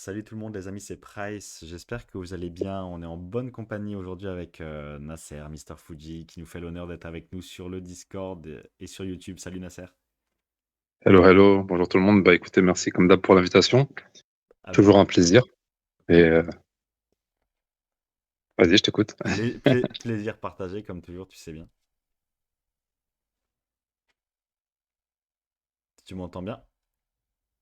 Salut tout le monde les amis, c'est Price. J'espère que vous allez bien. On est en bonne compagnie aujourd'hui avec Nasser, Mister Fuji, qui nous fait l'honneur d'être avec nous sur le Discord et sur YouTube. Salut Nasser. Hello, hello, bonjour tout le monde. Bah écoutez, merci comme d'hab pour l'invitation. Avec Toujours un plaisir. Et vas-y, je t'écoute. plaisir partagé comme toujours, tu sais bien. Tu m'entends bien?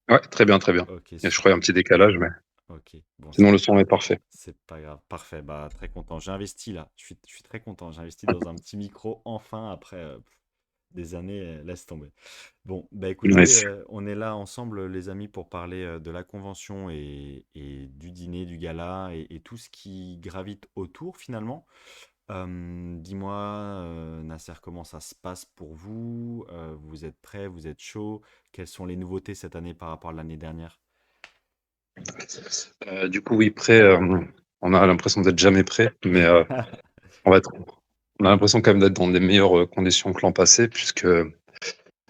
Ouais, très bien, très bien. Ok, Et je crois qu'il y a un super. petit décalage, mais Ok, bon, sinon le son est parfait. c'est pas grave. Parfait, bah très content. J'ai investi là. Je suis très content. J'ai investi dans un petit micro enfin après des années. Laisse tomber. Bon, bah écoutez, Nice. on est là ensemble, les amis, pour parler de la convention et du dîner, du gala et tout ce qui gravite autour finalement. Dis-moi, Nasser, comment ça se passe pour vous? Vous êtes prêts? Vous êtes chaud? Quelles sont les nouveautés cette année par rapport à l'année dernière? Du coup, oui, prêt. On a l'impression d'être jamais prêt, mais on va être. On a l'impression quand même d'être dans des meilleures conditions que l'an passé, puisque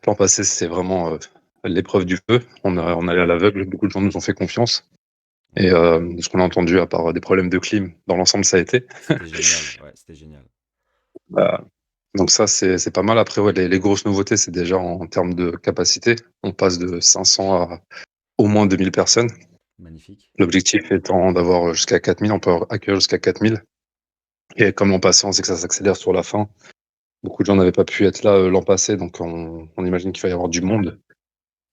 l'an passé c'était vraiment l'épreuve du feu. On allait à l'aveugle. Beaucoup de gens nous ont fait confiance. Et Ouais, de ce qu'on a entendu, à part des problèmes de clim, dans l'ensemble, ça a été. c'était génial. Ouais, c'était génial. Bah, Donc ça, c'est pas mal. Après, ouais, les grosses nouveautés, c'est déjà en termes de capacité. On passe de 500 à au moins 2000 personnes. Magnifique. L'objectif étant d'avoir jusqu'à 4000. On peut accueillir jusqu'à 4000. Et comme l'an passé, on sait que ça s'accélère sur la fin. Beaucoup de gens n'avaient pas pu être là l'an passé, donc on imagine qu'il va y avoir du monde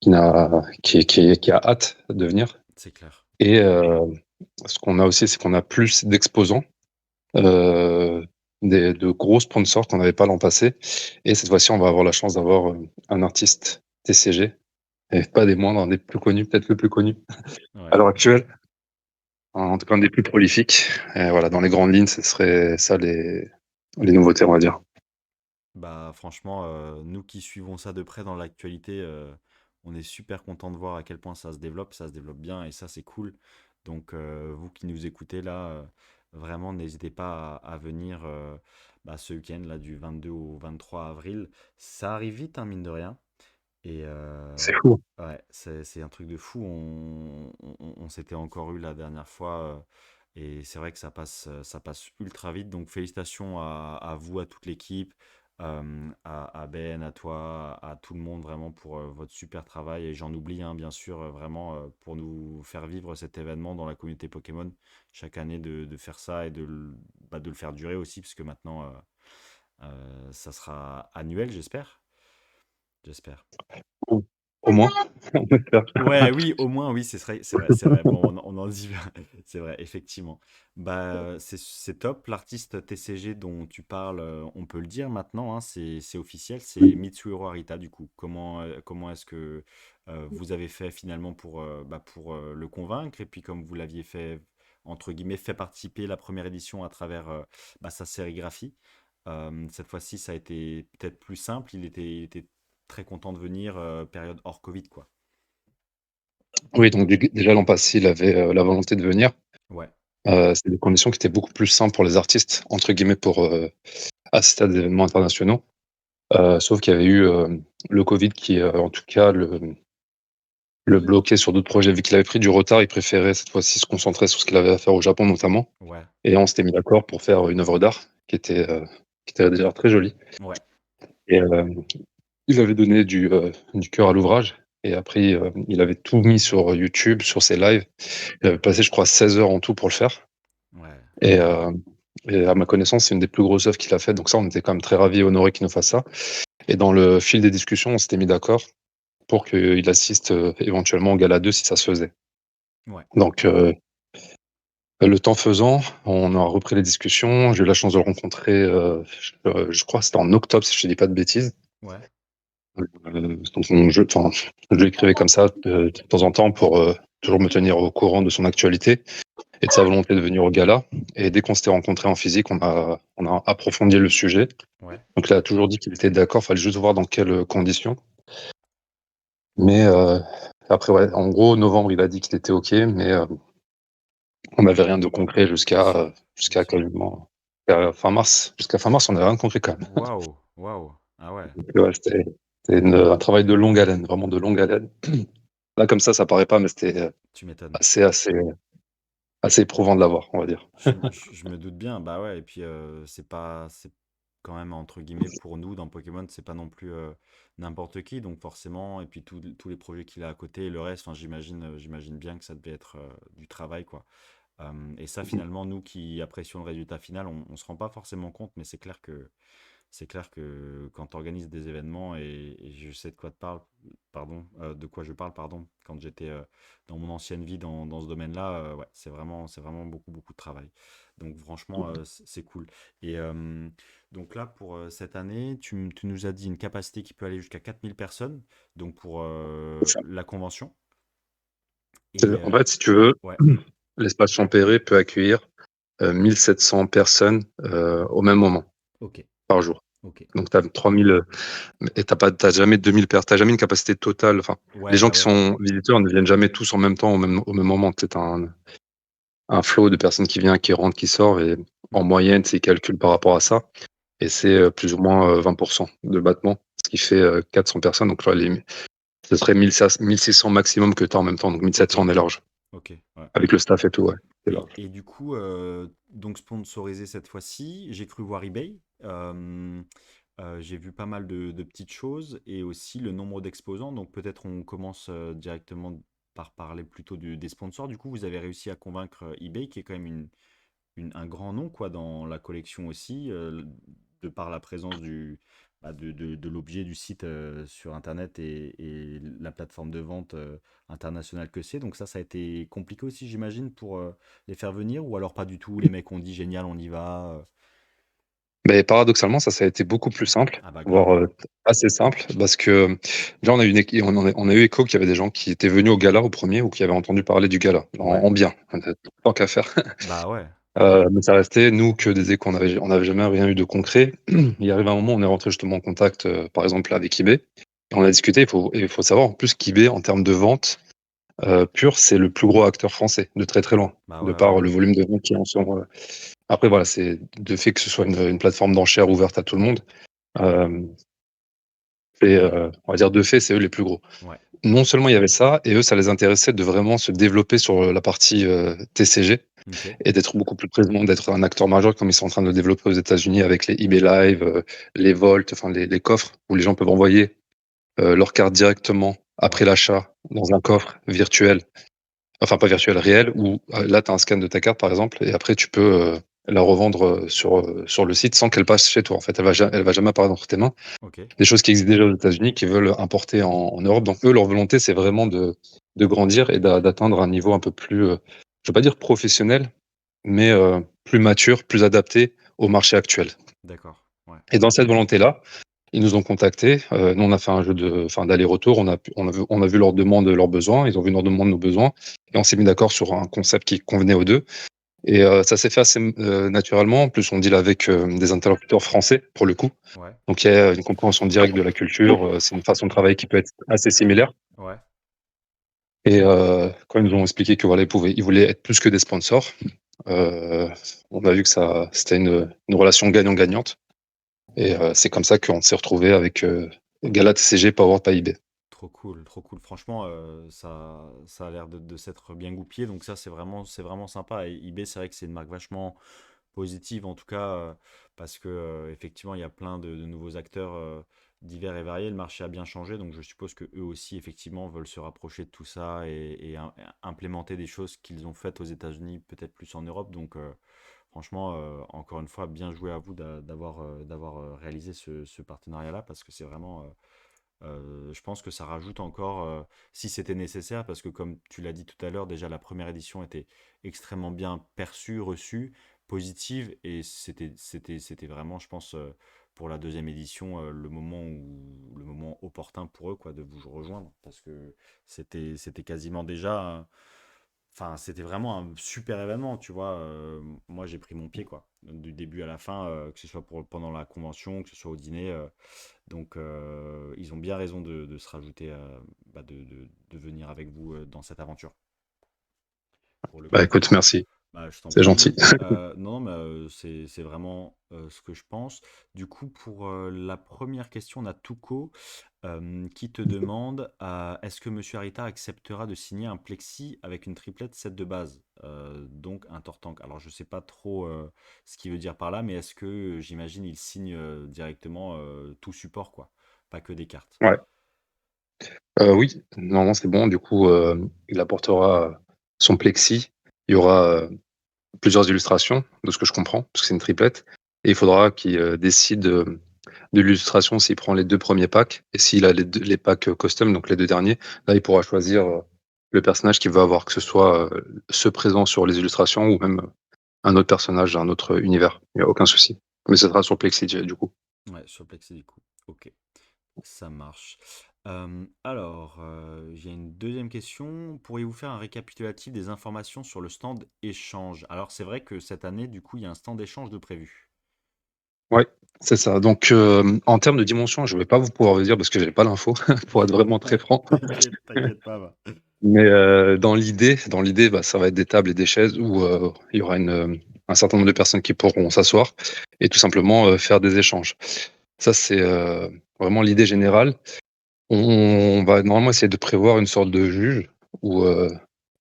qui a hâte de venir. C'est clair. Et ce qu'on a aussi, c'est qu'on a plus d'exposants, euh, de gros sponsors qu'on n'avait pas l'an passé. Et cette fois-ci, on va avoir la chance d'avoir un artiste TCG, et pas des moindres, un des plus connus, peut-être le plus connu à Ouais. l'heure actuelle, en tout cas un des plus prolifiques. Et voilà, dans les grandes lignes, ce serait ça les nouveautés, on va dire. Bah franchement, nous qui suivons ça de près dans l'actualité, on est super content de voir à quel point ça se développe bien et ça c'est cool. Donc vous qui nous écoutez là, vraiment n'hésitez pas à venir bah, ce week-end là du 22 au 23 avril. Ça arrive vite, hein, mine de rien. Et C'est fou. ouais, c'est un truc de fou. On s'était encore eu la dernière fois. Et c'est vrai que ça passe ultra vite. Donc félicitations à vous, à toute l'équipe, à Ben, à toi, à tout le monde vraiment pour votre super travail. Et j'en oublie, hein, bien sûr, vraiment pour nous faire vivre cet événement dans la communauté Pokémon. Chaque année de faire ça et bah, de le faire durer aussi, puisque maintenant ça sera annuel, j'espère. J'espère. Au au moins, on espère. Ouais, oui, au moins, oui, c'est vrai. Bon, on en dit, c'est vrai, effectivement. Bah, c'est top. L'artiste TCG dont tu parles, on peut le dire maintenant, hein, c'est officiel, c'est Mitsuhiro Arita, du coup. Comment est-ce que vous avez fait finalement pour le convaincre? Et puis, comme vous l'aviez fait, entre guillemets, fait participer la première édition à travers bah, sa sérigraphie. Cette fois-ci, ça a été peut-être plus simple. Il était très content de venir, période hors Covid, quoi. Oui, donc déjà l'an passé, il avait la volonté de venir. Ouais. C'est des conditions qui étaient beaucoup plus simples pour les artistes, entre guillemets, pour assister à des événements internationaux. Sauf qu'il y avait eu le Covid qui, en tout cas, le bloquait sur d'autres projets. Vu qu'il avait pris du retard, il préférait cette fois-ci se concentrer sur ce qu'il avait à faire au Japon notamment. Ouais, Et on s'était mis d'accord pour faire une œuvre d'art qui était déjà très jolie. ouais, Et il avait donné du cœur à l'ouvrage. Et après, il avait tout mis sur YouTube, sur ses lives. Il avait passé, je crois, 16 heures en tout pour le faire. ouais. Et, euh, et à ma connaissance, c'est une des plus grosses œuvres qu'il a faites. Donc ça, on était quand même très ravis et honorés qu'il nous fasse ça. Et dans le fil des discussions, on s'était mis d'accord pour qu'il assiste éventuellement au Gala 2 si ça se faisait. Ouais. Donc, le temps faisant, on a repris les discussions. J'ai eu la chance de le rencontrer, je crois que c'était en octobre, si je ne dis pas de bêtises. Ouais. Enfin, je lui écrivais comme ça de temps en temps pour toujours me tenir au courant de son actualité et de sa volonté de venir au gala. Et dès qu'on s'était rencontrés en physique, on a approfondi le sujet. Ouais. Donc, il a toujours dit qu'il était d'accord, il fallait juste voir dans quelles conditions. Mais après, ouais, en gros, novembre, il a dit qu'il était OK, mais on n'avait rien de concret Bien sûr. Bien jusqu'à sûr. quasiment fin mars. Jusqu'à fin mars, on n'avait rien de concret quand même. Waouh. Waouh. Ah ouais. Donc, ouais, c'était un travail de longue haleine, vraiment de longue haleine. Là, comme ça paraît pas, mais c'était Tu m'étonnes. assez, assez, assez éprouvant de l'avoir, on va dire. Je me doute bien, bah ouais, et puis c'est quand même entre guillemets pour nous dans Pokémon, c'est pas non plus n'importe qui, donc forcément, et puis tous les projets qu'il a à côté et le reste, enfin, j'imagine bien que ça devait être du travail, quoi. Et ça, finalement, nous qui apprécions le résultat final, on se rend pas forcément compte, mais c'est clair que quand tu organises des événements, et je sais de quoi de quoi je parle, pardon, quand j'étais dans mon ancienne vie dans ce domaine-là, ouais, c'est vraiment beaucoup, beaucoup de travail. Donc franchement, c'est cool. Et donc là, pour cette année, tu nous as dit une capacité qui peut aller jusqu'à 4000 personnes, donc pour la convention. Et En fait, si tu veux, ouais, l'espace Champéret peut accueillir 1700 personnes au même moment, ok, par jour. ok. Donc, tu as 3000, et t'as jamais 2000 personnes, t'as jamais une capacité totale. Enfin, les Ouais, gens bah qui ouais, sont visiteurs ne viennent jamais tous en même temps, au même moment. C'est un flot de personnes qui vient, qui rentre, qui sort, et en hmm, moyenne, c'est calculé par rapport à ça. Et c'est plus ou moins 20% de battement, ce qui fait 400 personnes. Donc, là, ce serait 1600 maximum que tu as en même temps. Donc, ok, 1700, on est large. ok, ouais. Avec le staff et tout, ouais. C'est large. Et du coup, donc sponsorisé cette fois-ci, j'ai cru voir eBay. J'ai vu pas mal de petites choses et aussi le nombre d'exposants. Donc peut-être on commence directement par parler plutôt des sponsors. Du coup, vous avez réussi à convaincre eBay, qui est quand même un grand nom quoi, dans la collection aussi, de par la présence de l'objet du site sur Internet et la plateforme de vente internationale que c'est. Donc ça a été compliqué aussi, j'imagine, pour les faire venir, ou alors pas du tout, les mecs ont dit génial, on y va. Mais paradoxalement, ça a été beaucoup plus simple, Ah bah voire grave. assez simple, parce que déjà, on a eu écho qu'il y avait des gens qui étaient venus au gala au premier ou qui avaient entendu parler du gala, Ouais, en bien, tant qu'à faire. bah ouais, Mais ça restait, nous, que des échos. On n'avait jamais rien eu de concret. Il arrive un moment, on est rentré justement en contact, par exemple, avec eBay. Et on a discuté. Il faut savoir en plus qu'eBay, en termes de vente pure, c'est le plus gros acteur français, de très très loin, bah de ouais, ouais, par ouais. le volume de ventes qui en sont. Après, voilà, c'est de fait que ce soit une plateforme d'enchères ouverte à tout le monde. Euh, on va dire de fait, c'est eux les plus gros. Ouais, Non seulement il y avait ça, et eux, ça les intéressait de vraiment se développer sur la partie TCG ok, et d'être beaucoup plus présent, d'être un acteur majeur comme ils sont en train de le développer aux États-Unis avec les eBay Live, les Vault, enfin les coffres où les gens peuvent envoyer leur carte directement après ouais, l'achat dans un coffre virtuel, enfin pas virtuel, réel, où là, tu as un scan de ta carte par exemple, et après tu peux la revendre sur le site sans qu'elle passe chez toi. En fait, elle va jamais apparaître dans tes mains. ok, Des choses qui existent déjà aux États-Unis, qui veulent importer en Europe. Donc eux, leur volonté, c'est vraiment de grandir et d'atteindre un niveau un peu plus, je veux pas dire professionnel, mais plus mature, plus adapté au marché actuel. d'accord, ouais, Et dans cette volonté-là, ils nous ont contactés. Nous, on a fait un jeu enfin, d'aller-retour. On a vu leurs demandes, leurs besoins. Ils ont vu leurs demandes, nos besoins. Et on s'est mis d'accord sur un concept qui convenait aux deux. Et ça s'est fait assez naturellement. En plus, on deal avec des interlocuteurs français, pour le coup. ouais, Donc, il y a une compréhension directe de la culture. C'est une façon de travailler qui peut être assez similaire. ouais, Et quand ils nous ont expliqué que voilà, ils voulaient être plus que des sponsors, euh, on a vu que c'était une relation gagnant-gagnante. Et c'est comme ça qu'on s'est retrouvé avec Gala TCG Powered by eBay. trop cool, trop cool. Franchement, ça a l'air de s'être bien goupillé, donc ça, c'est vraiment sympa. Et eBay, c'est vrai que c'est une marque vachement positive, en tout cas, parce que effectivement, il y a plein de nouveaux acteurs divers et variés. Le marché a bien changé, donc je suppose que eux aussi, effectivement, veulent se rapprocher de tout ça et implémenter des choses qu'ils ont faites aux États-Unis, peut-être plus en Europe. Donc, franchement, encore une fois, bien joué à vous d'avoir réalisé ce partenariat-là, parce que c'est vraiment je pense que ça rajoute encore, si c'était nécessaire, parce que comme tu l'as dit tout à l'heure, déjà la première édition était extrêmement bien perçue, reçue, positive, et c'était vraiment, je pense, pour la deuxième édition, le moment opportun pour eux, quoi, de vous rejoindre, parce que c'était quasiment déjà, enfin, c'était vraiment un super événement, tu vois. Moi, j'ai pris mon pied, quoi, du début à la fin, que ce soit pendant la convention, que ce soit au dîner. Donc, ils ont bien raison de se rajouter, de venir avec vous dans cette aventure, pour le Bah coup. écoute, merci. Bah, je t'en C'est gentil. prie. Non, mais c'est vraiment ce que je pense. Du coup, pour la première question, on a Touko qui te demande est-ce que Monsieur Arita acceptera de signer un plexi avec une triplette set de base, donc un Tortank. Alors, je sais pas trop ce qu'il veut dire par là, mais est-ce que j'imagine il signe directement tout support, quoi, pas que des cartes. Ouais. Oui, normalement c'est bon. Du coup, il apportera son plexi. Il y aura plusieurs illustrations, de ce que je comprends, parce que c'est une triplette. Et il faudra qu'il décide de l'illustration s'il prend les 2 premiers packs. Et s'il a les packs custom, donc les 2 derniers, là il pourra choisir le personnage qu'il veut avoir, que ce soit ceux présents sur les illustrations ou même un autre personnage, un autre univers. Il n'y a aucun souci. Mais ce sera sur plexi du coup. Ouais, sur plexi du coup. Ok. Ça marche. Alors, j'ai une deuxième question. Pourriez-vous faire un récapitulatif des informations sur le stand échange? Alors, c'est vrai que cette année, du coup, il y a un stand échange de prévu. Ouais, c'est ça. Donc, en termes de dimension, je vais pas vous pouvoir vous dire parce que j'ai pas l'info, pour être vraiment très franc. T'inquiète, t'inquiète pas, va. Mais dans l'idée, bah, ça va être des tables et des chaises où il y aura un certain nombre de personnes qui pourront s'asseoir et tout simplement faire des échanges. Ça, c'est vraiment l'idée générale. On va normalement essayer de prévoir une sorte de juge ou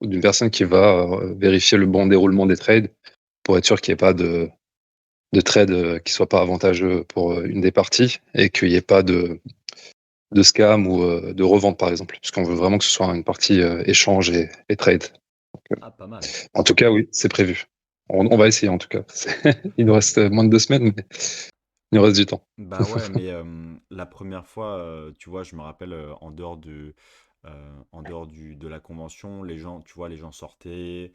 d'une personne qui va vérifier le bon déroulement des trades pour être sûr qu'il n'y ait pas de trade qui soit pas avantageux pour une des parties et qu'il n'y ait pas de scam ou de revente, par exemple, puisqu'on veut vraiment que ce soit une partie échange et trade. Ah, pas mal. En tout cas, oui, c'est prévu. On va essayer, en tout cas. Il nous reste moins de 2 semaines, mais il nous reste du temps. Bah ouais, mais la première fois, tu vois, je me rappelle en dehors de la convention, les gens, tu vois, les gens sortaient,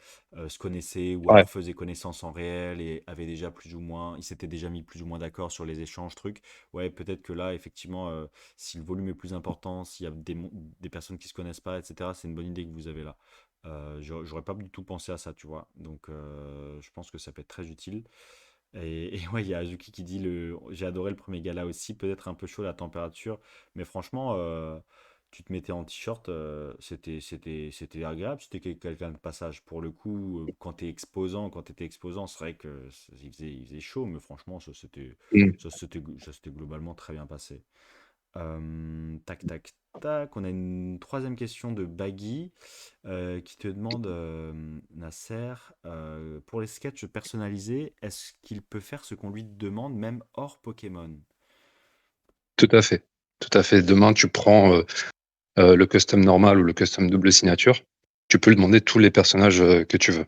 se connaissaient ou Ouais. alors faisaient connaissance en réel et avaient déjà plus ou moins, ils s'étaient déjà mis plus ou moins d'accord sur les échanges, trucs. Ouais, peut-être que là, effectivement, si le volume est plus important, s'il y a des personnes qui se connaissent pas, etc., c'est une bonne idée que vous avez là. J'aurais pas du tout pensé à ça, tu vois. Donc, je pense que ça peut être très utile. Et ouais, il y a Azuki qui dit j'ai adoré le premier gala aussi, peut-être un peu chaud la température, mais franchement, tu te mettais en t-shirt, c'était agréable, c'était quelqu'un de passage. Pour le coup, quand t'es exposant, quand t'étais exposant, c'est vrai que il faisait chaud, mais franchement, Mm. ça s'était globalement très bien passé. Tac, tac, tac. On a une troisième question de Baggy qui te demande, Nasser, pour les sketchs personnalisés, est-ce qu'il peut faire ce qu'on lui demande même hors Pokémon? Tout à fait. Tout à fait. Demain, tu prends le custom normal ou le custom double signature. Tu peux lui demander tous les personnages que tu veux.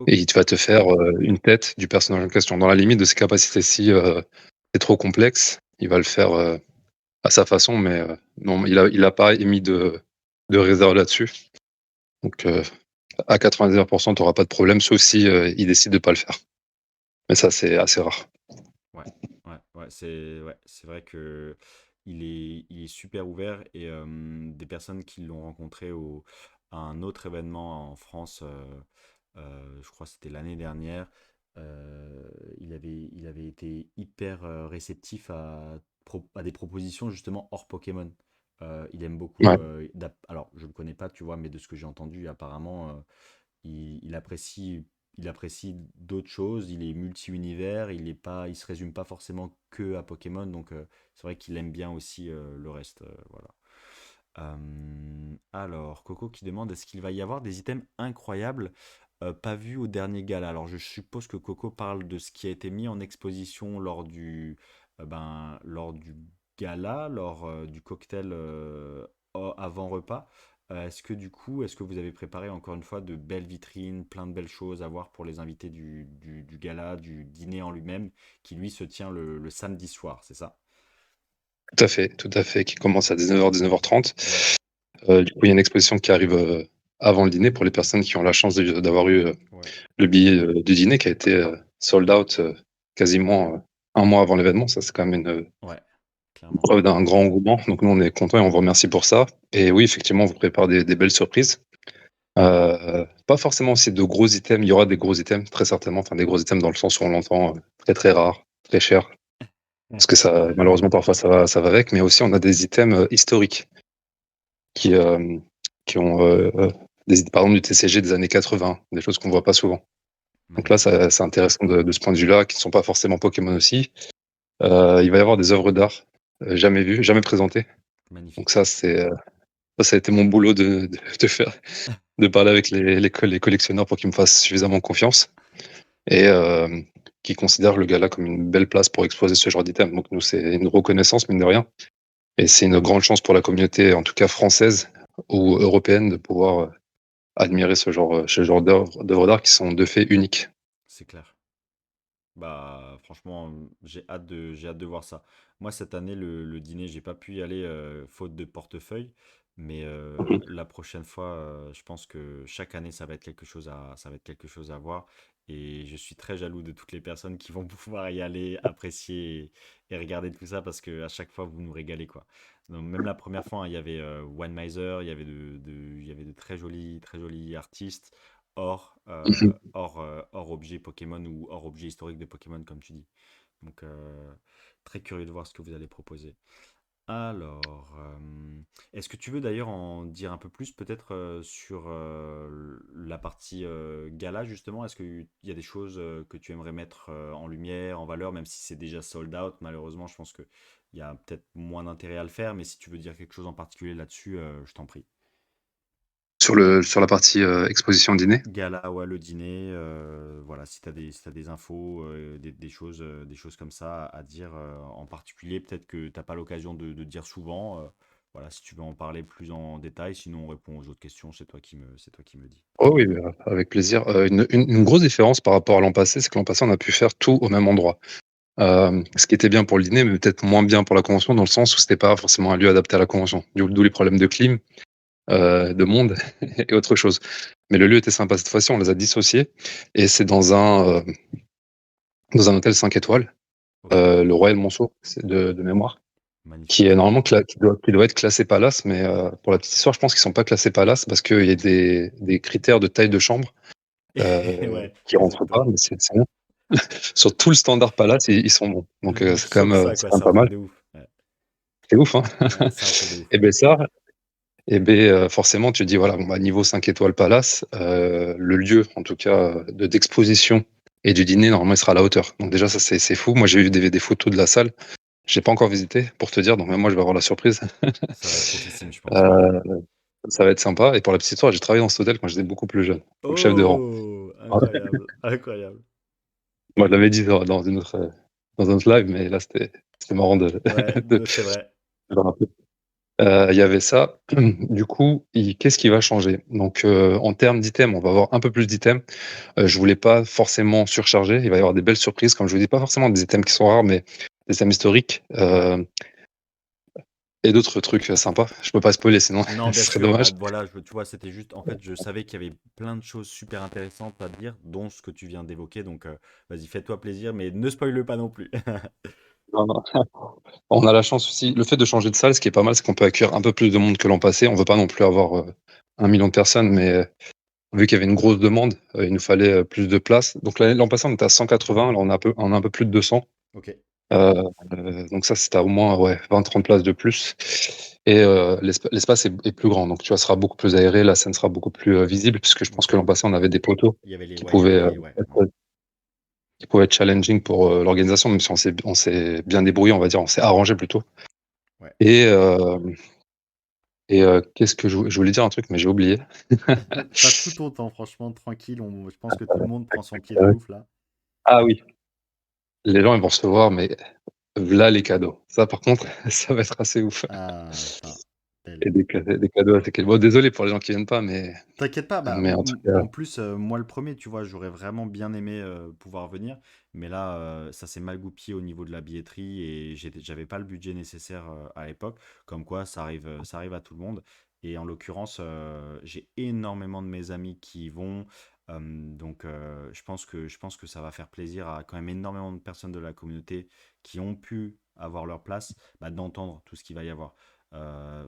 Et Ok, il va te faire une tête du personnage en question. Dans la limite de ses capacités, si c'est trop complexe, il va le faire à sa façon, mais non, il a pas émis de réserve là-dessus. Donc, à 99%, tu n'auras pas de problème, sauf si il décide de pas le faire. Mais ça, c'est assez rare. ouais, ouais, c'est vrai que il est super ouvert et des personnes qui l'ont rencontré à un autre événement en France, je crois que c'était l'année dernière, il avait été hyper réceptif à des propositions justement hors Pokémon. Il aime beaucoup. Ouais. Alors, je ne le connais pas, tu vois, mais de ce que j'ai entendu, apparemment, il apprécie d'autres choses. Il est multi-univers. Il se résume pas forcément que à Pokémon. Donc, c'est vrai qu'il aime bien aussi le reste. Voilà. Alors, Coco qui demande est-ce qu'il va y avoir des items incroyables pas vus au dernier gala? Alors, je suppose que Coco parle de ce qui a été mis en exposition lors du gala, lors du cocktail avant repas. Est-ce que du coup, est-ce que vous avez préparé encore une fois de belles vitrines, plein de belles choses à voir pour les invités du gala, du dîner en lui-même, qui lui se tient le samedi soir, c'est ça? Tout à fait, qui commence à 19h, 19h30. Ouais, Du coup, il y a une exposition qui arrive avant le dîner pour les personnes qui ont la chance d'avoir eu ouais, le billet du dîner qui a été sold out quasiment un mois avant l'événement. Ça, c'est quand même une ouais, clairement. preuve d'un grand engouement. Donc, nous, on est contents et on vous remercie pour ça. Et oui, effectivement, on vous prépare des belles surprises. Pas forcément aussi de gros items. Il y aura des gros items, très certainement. Enfin, des gros items dans le sens où on l'entend très, très rare, très cher. Parce que ça, malheureusement, parfois, ça va avec. Mais aussi, on a des items historiques qui, qui ont par exemple du TCG des années 80, des choses qu'on voit pas souvent. Donc là, Magnifique, c'est intéressant de ce point de vue-là, qui ne sont pas forcément Pokémon aussi. Il va y avoir des œuvres d'art jamais vues, jamais présentées. Donc magnifique. ça, ça a été mon boulot de faire, de parler avec les collectionneurs pour qu'ils me fassent suffisamment confiance et qui considèrent le gala comme une belle place pour exposer ce genre d'item. Donc nous, c'est une reconnaissance, mine de rien. Et c'est une grande chance pour la communauté, en tout cas française ou européenne, de pouvoir admirer ce genre d'œuvres d'art qui sont de fait uniques. C'est clair. Bah, franchement, j'ai hâte de voir ça. Moi, cette année, le dîner, j'ai pas pu y aller faute de portefeuille, mais Mhm. la prochaine fois, je pense que chaque année, ça va être quelque chose à voir. Et je suis très jaloux de toutes les personnes qui vont pouvoir y aller, apprécier et regarder tout ça parce que à chaque fois, vous nous régalez, quoi. Donc, même la première fois, hein, il y avait One Miser, il y avait de très jolis artistes Mhm. hors objet Pokémon ou hors objet historique de Pokémon, comme tu dis. Donc, très curieux de voir ce que vous allez proposer. Alors, est-ce que tu veux d'ailleurs en dire un peu plus peut-être sur la partie gala justement? Est-ce qu'il y a des choses que tu aimerais mettre en lumière, en valeur, même si c'est déjà sold out? Malheureusement, je pense qu'il y a peut-être moins d'intérêt à le faire, mais si tu veux dire quelque chose en particulier là-dessus, je t'en prie. Sur la partie exposition dîner. Gala, ouais, le dîner, voilà, si t'as des infos, des choses comme ça à dire en particulier, peut-être que t'as pas l'occasion de dire souvent. Voilà, si tu veux en parler plus en détail, sinon on répond aux autres questions, c'est toi qui me dis. Oh oui, avec plaisir. Une grosse différence par rapport à l'an passé, c'est que l'an passé, on a pu faire tout au même endroit. Ce qui était bien pour le dîner, mais peut-être moins bien pour la convention, dans le sens où c'était pas forcément un lieu adapté à la convention. D'où les problèmes de clim, de monde et autre chose. Mais le lieu était sympa cette fois-ci, on les a dissociés et c'est dans un hôtel 5 étoiles, Ok, le Royal Monceau, c'est de mémoire, qui est magnifique. normalement qui doit être classé Palace, mais pour la petite histoire, je pense qu'ils sont pas classés Palace parce qu'il y a des critères de taille de chambre Ouais, qui rentrent pas, exactement. mais c'est bon. Sur tout le standard Palace, ils sont bons. Donc Je sens que ça, c'est quoi, quand c'est même un pas truc mal. de ouf. Ouais, C'est ouf, hein. ouais, c'est un truc de ouf. Et ben ça, et ben forcément, tu te dis voilà, bon, bah, niveau 5 étoiles Palace, le lieu, en tout cas, d'exposition et du dîner, normalement, il sera à la hauteur. Donc déjà, ça, c'est fou. Moi, j'ai vu des photos de la salle. J'ai pas encore visité, pour te dire. Donc même moi, je vais avoir la surprise. Ça va être oufissime, je pense, ouais. Euh, Ça va être sympa. Et pour la petite histoire, j'ai travaillé dans cet hôtel quand j'étais beaucoup plus jeune, comme chef de rang. Oh, incroyable, incroyable. Moi, je l'avais dit dans un autre live, mais là, c'était marrant Ouais, de c'est vrai. le rappeler. Il y avait ça. Du coup, qu'est-ce qui va changer? Donc, en termes d'items, on va avoir un peu plus d'items. Je voulais pas forcément surcharger. Il va y avoir des belles surprises, comme je vous dis, pas forcément des items qui sont rares, mais des items historiques et d'autres trucs sympas. Je peux pas spoiler, sinon Non, ce bien serait sûr, bah dommage. voilà, tu vois, c'était juste, en fait, je savais qu'il y avait plein de choses super intéressantes à dire, dont ce que tu viens d'évoquer, donc vas-y, fais-toi plaisir, mais ne spoile pas non plus. Non, non. On a la chance aussi. Le fait de changer de salle, ce qui est pas mal, c'est qu'on peut accueillir un peu plus de monde que l'an passé. On veut pas non plus avoir 1 million de personnes, mais vu qu'il y avait une grosse demande, il nous fallait plus de place. Donc l'an passé, on était à 180, là on a un peu plus de 200. Ok, Donc ça, c'était à au moins ouais, 20-30 places de plus. Et l'espace est plus grand, donc tu vois, sera beaucoup plus aéré, la scène sera beaucoup plus visible, puisque je pense ok. que l'an passé, on avait des poteaux qui Il y avait pouvaient, les, ouais. être, qui pouvaient être challenging pour l'organisation, même si on s'est bien débrouillé, on va dire, on s'est arrangé plutôt. Ouais. Et, qu'est-ce que je voulais dire un truc, mais j'ai oublié. T'as tout ton temps, franchement, tranquille, je pense que tout le monde prend son pied de Euh, ouf, là. Ah oui, les gens ils vont recevoir, mais voilà les cadeaux. Ça, par contre, ça va être assez ouf. Ah, putain, belle. Et des cadeaux assez. Bon, désolé pour les gens qui viennent pas, T'inquiète pas, bah, mais en tout cas. en plus, moi le premier, tu vois, j'aurais vraiment bien aimé pouvoir venir, mais là, ça s'est mal goupillé au niveau de la billetterie et j'avais pas le budget nécessaire à l'époque, comme quoi ça arrive à tout le monde. Et en l'occurrence, j'ai énormément de mes amis qui y vont, donc je pense que ça va faire plaisir à quand même énormément de personnes de la communauté qui ont pu avoir leur place, bah, d'entendre tout ce qu'il va y avoir.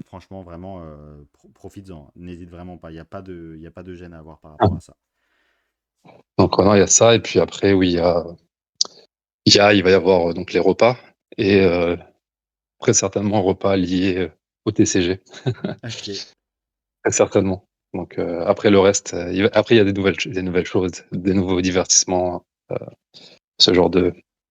Franchement, vraiment, profites-en. N'hésite vraiment pas. Il y a pas de gêne à avoir par rapport à ça. Donc non, il y a ça, et puis après, oui, il va y avoir donc les repas, et très certainement un repas lié au TCG. Ok. Très certainement. Donc après le reste, après il y a des nouvelles choses, des nouveaux divertissements, ce genre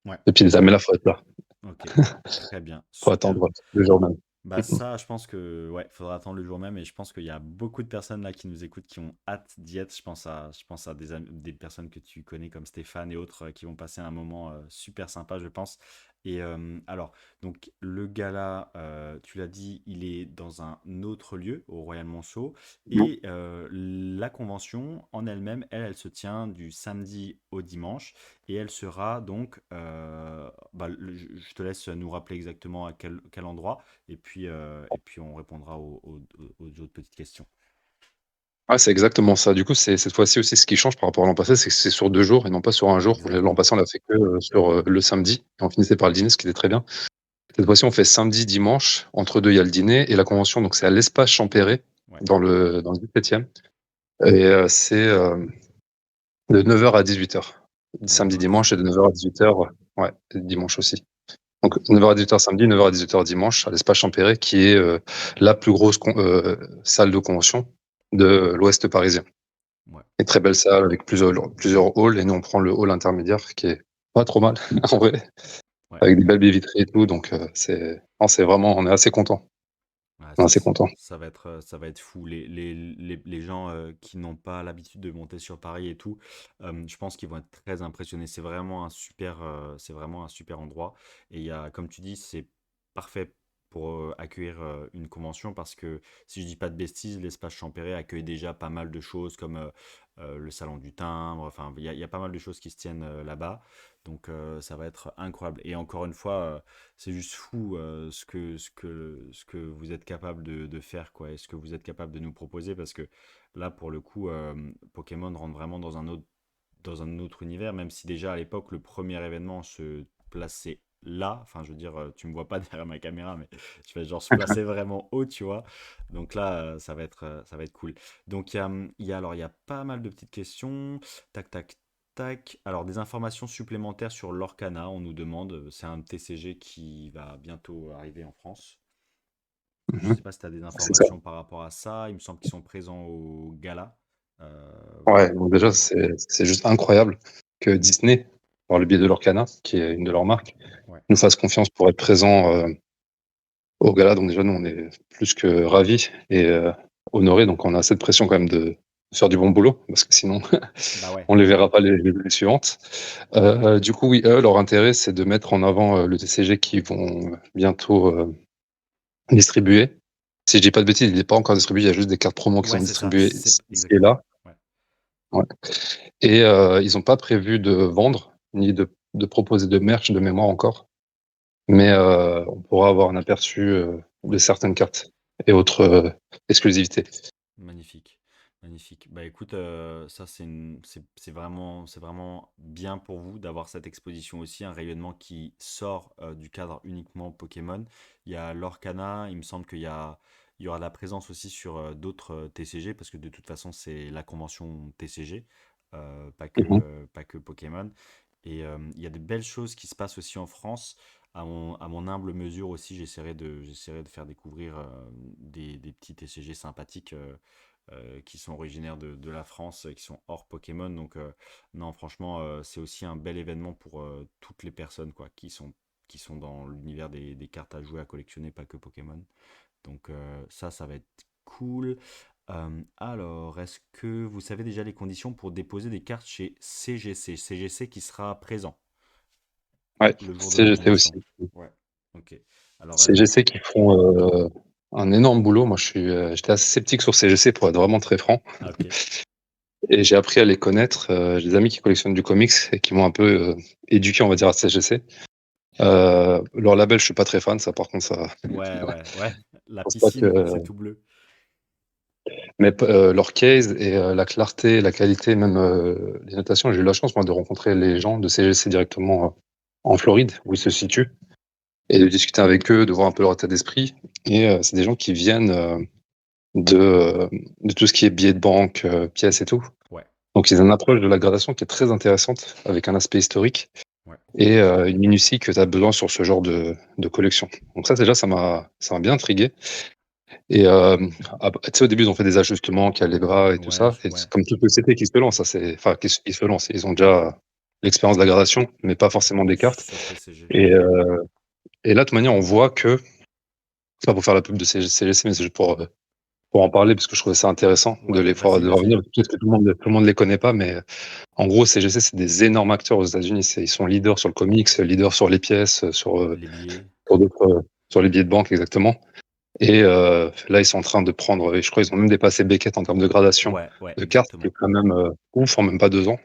Ouais, de petites mais là, faut être là. ok. Très bien, Faut super. attendre le jour même. Bah ça, je pense que ouais, faudra attendre le jour même et je pense qu'il y a beaucoup de personnes là qui nous écoutent qui ont hâte d'y être. Je pense à des personnes que tu connais comme Stéphane et autres qui vont passer un moment super sympa, je pense. Et alors, donc le gala, tu l'as dit, il est dans un autre lieu, au Royal Monceau. Et la convention en elle-même, elle se tient du samedi au dimanche. Et elle sera donc, bah, je te laisse nous rappeler exactement à quel endroit. Et puis on répondra aux autres petites questions. Ah, c'est exactement ça. Du coup, c'est cette fois-ci aussi ce qui change par rapport à l'an passé, c'est que c'est sur 2 jours et non pas sur un jour. L'an Exactement. passé, on l'a fait que, sur, le samedi et on finissait par le dîner, ce qui était très bien. Cette fois-ci, on fait samedi, dimanche. Entre 2, il y a le dîner et la convention, donc c'est à l'Espace Champéret Ouais. dans le 17e et c'est, de 9h à 18h. De Samedi, 9h à dimanche et de 18h. 9h à 18h, ouais, et dimanche aussi. Donc 9h à 18h samedi, 9h à 18h dimanche à l'Espace Champéret qui est, la plus grosse salle de convention de l'Ouest parisien. Ouais. Une très belle salle avec plusieurs halls et nous on prend le hall intermédiaire qui est pas trop mal en vrai, Ouais. avec des belles baies vitrées et tout donc c'est non, c'est vraiment on est assez content. Ouais, On est ça, assez content. ça va être fou. Les gens qui n'ont pas l'habitude de monter sur Paris et tout, je pense qu'ils vont être très impressionnés. C'est vraiment un super endroit. Et il y a, comme tu dis, c'est parfait pour accueillir une convention parce que si je dis pas de bêtises, l'espace Champéret accueille déjà pas mal de choses comme le salon du timbre. Enfin, il y a pas mal de choses qui se tiennent là-bas. Donc ça va être incroyable. Et encore une fois, c'est juste fou ce que vous êtes capable de faire, quoi, et ce que vous êtes capable de nous proposer, parce que là, pour le coup, Pokémon rentre vraiment dans un autre univers, même si déjà à l'époque, le premier événement se plaçait là. Enfin, je veux dire, tu me vois pas derrière ma caméra, mais je vais genre se placer vraiment haut, tu vois. Donc là, ça va être cool. Donc il y a pas mal de petites questions. Tac, tac, tac. Alors, des informations supplémentaires sur l'Orcana, on nous demande. C'est un TCG qui va bientôt arriver en France. Je Mmh. sais pas si tu as des C'est ça. informations par rapport à ça. Il me semble qu'ils sont présents au gala. Ouais, Voilà. donc déjà c'est juste incroyable que Disney, par le biais de Lorcana, qui est une de leurs marques, Ouais. nous fasse confiance pour être présent, au gala. Donc déjà nous on est plus que ravis et honorés, donc on a cette pression quand même de faire du bon boulot parce que sinon Bah ouais. on les verra pas les suivantes. Du coup, oui, eux, leur intérêt, c'est de mettre en avant, le TCG qu'ils vont bientôt, distribuer. Si je dis pas de bêtises, il est pas encore distribué, il y a juste des cartes promo qui Ouais, sont c'est ça. distribuées C'est ici et exactement. là. Ouais. Ouais et ils ont pas prévu de vendre, ni de proposer de merch de mémoire encore, mais on pourra avoir un aperçu, de Ouais. certaines cartes et autres, exclusivités. Magnifique, magnifique. Bah écoute, ça c'est vraiment bien pour vous d'avoir cette exposition aussi, un rayonnement qui sort du cadre uniquement Pokémon. Il y a l'Orcana, il me semble il y aura la présence aussi sur d'autres TCG, parce que de toute façon c'est la convention TCG, pas que, Mmh. pas que Pokémon. Et il y a de belles choses qui se passent aussi en France. À mon humble mesure aussi, j'essaierai de faire découvrir des petits TCG sympathiques qui sont originaires de la France, qui sont hors Pokémon. Donc, non, franchement, c'est aussi un bel événement pour toutes les personnes, quoi, qui sont dans l'univers des cartes à jouer, à collectionner, pas que Pokémon. Donc, ça va être cool. Alors, est-ce que vous savez déjà les conditions pour déposer des cartes chez CGC? CGC qui sera présent Ouais, le jour de la CGC aussi. convention. Ouais, ok. Alors, CGC qui font, un énorme boulot. Moi, j'étais assez sceptique sur CGC pour être vraiment très franc ah, ok. et j'ai appris à les connaître. J'ai des amis qui collectionnent du comics et qui m'ont un peu, éduqué, on va dire, à CGC. Leur label, je suis pas très fan, ça par contre, ça Ouais, ouais, ouais. La je pense pas que piscine, c'est tout bleu. mais leur case et la clarté, la qualité, même, les notations, j'ai eu la chance moi de rencontrer les gens de CGC directement, en Floride où ils se situent et de discuter avec eux, de voir un peu leur état d'esprit et c'est des gens qui viennent, de, heu, de tout ce qui est billets de banque, pièces et tout. Ouais, Donc ils ont une approche de la gradation qui est très intéressante avec un aspect historique ouais. et une minutie que tu as besoin sur ce genre de collection. Donc ça déjà ça m'a bien intrigué Et tu sais, au début, ils ont fait des ajustements, Calibra et tout Ouais, ça. Et ouais, c'est comme toute société qui se lance, ça c'est, enfin, qui se lance. Ils ont déjà l'expérience de la gradation, mais pas forcément des cartes. sur TCG. Et, et là, de toute manière, on voit que, c'est pas pour faire la pub de CGC, mais c'est juste pour en parler parce que je trouvais ça intéressant de Ouais, les vas-y, de vas-y. revenir. Peut-être que tout le monde les connaît pas, mais en gros, CGC, c'est des énormes acteurs aux États-Unis. Ils sont leaders sur le comics, leaders sur les pièces, Les billets. sur d'autres, sur les billets de banque, exactement. Et là, ils sont en train de prendre, et je crois qu'ils ont même dépassé Beckett en termes de gradation Ouais, ouais, de cartes, qui est exactement. quand même ouf en même pas 2 ans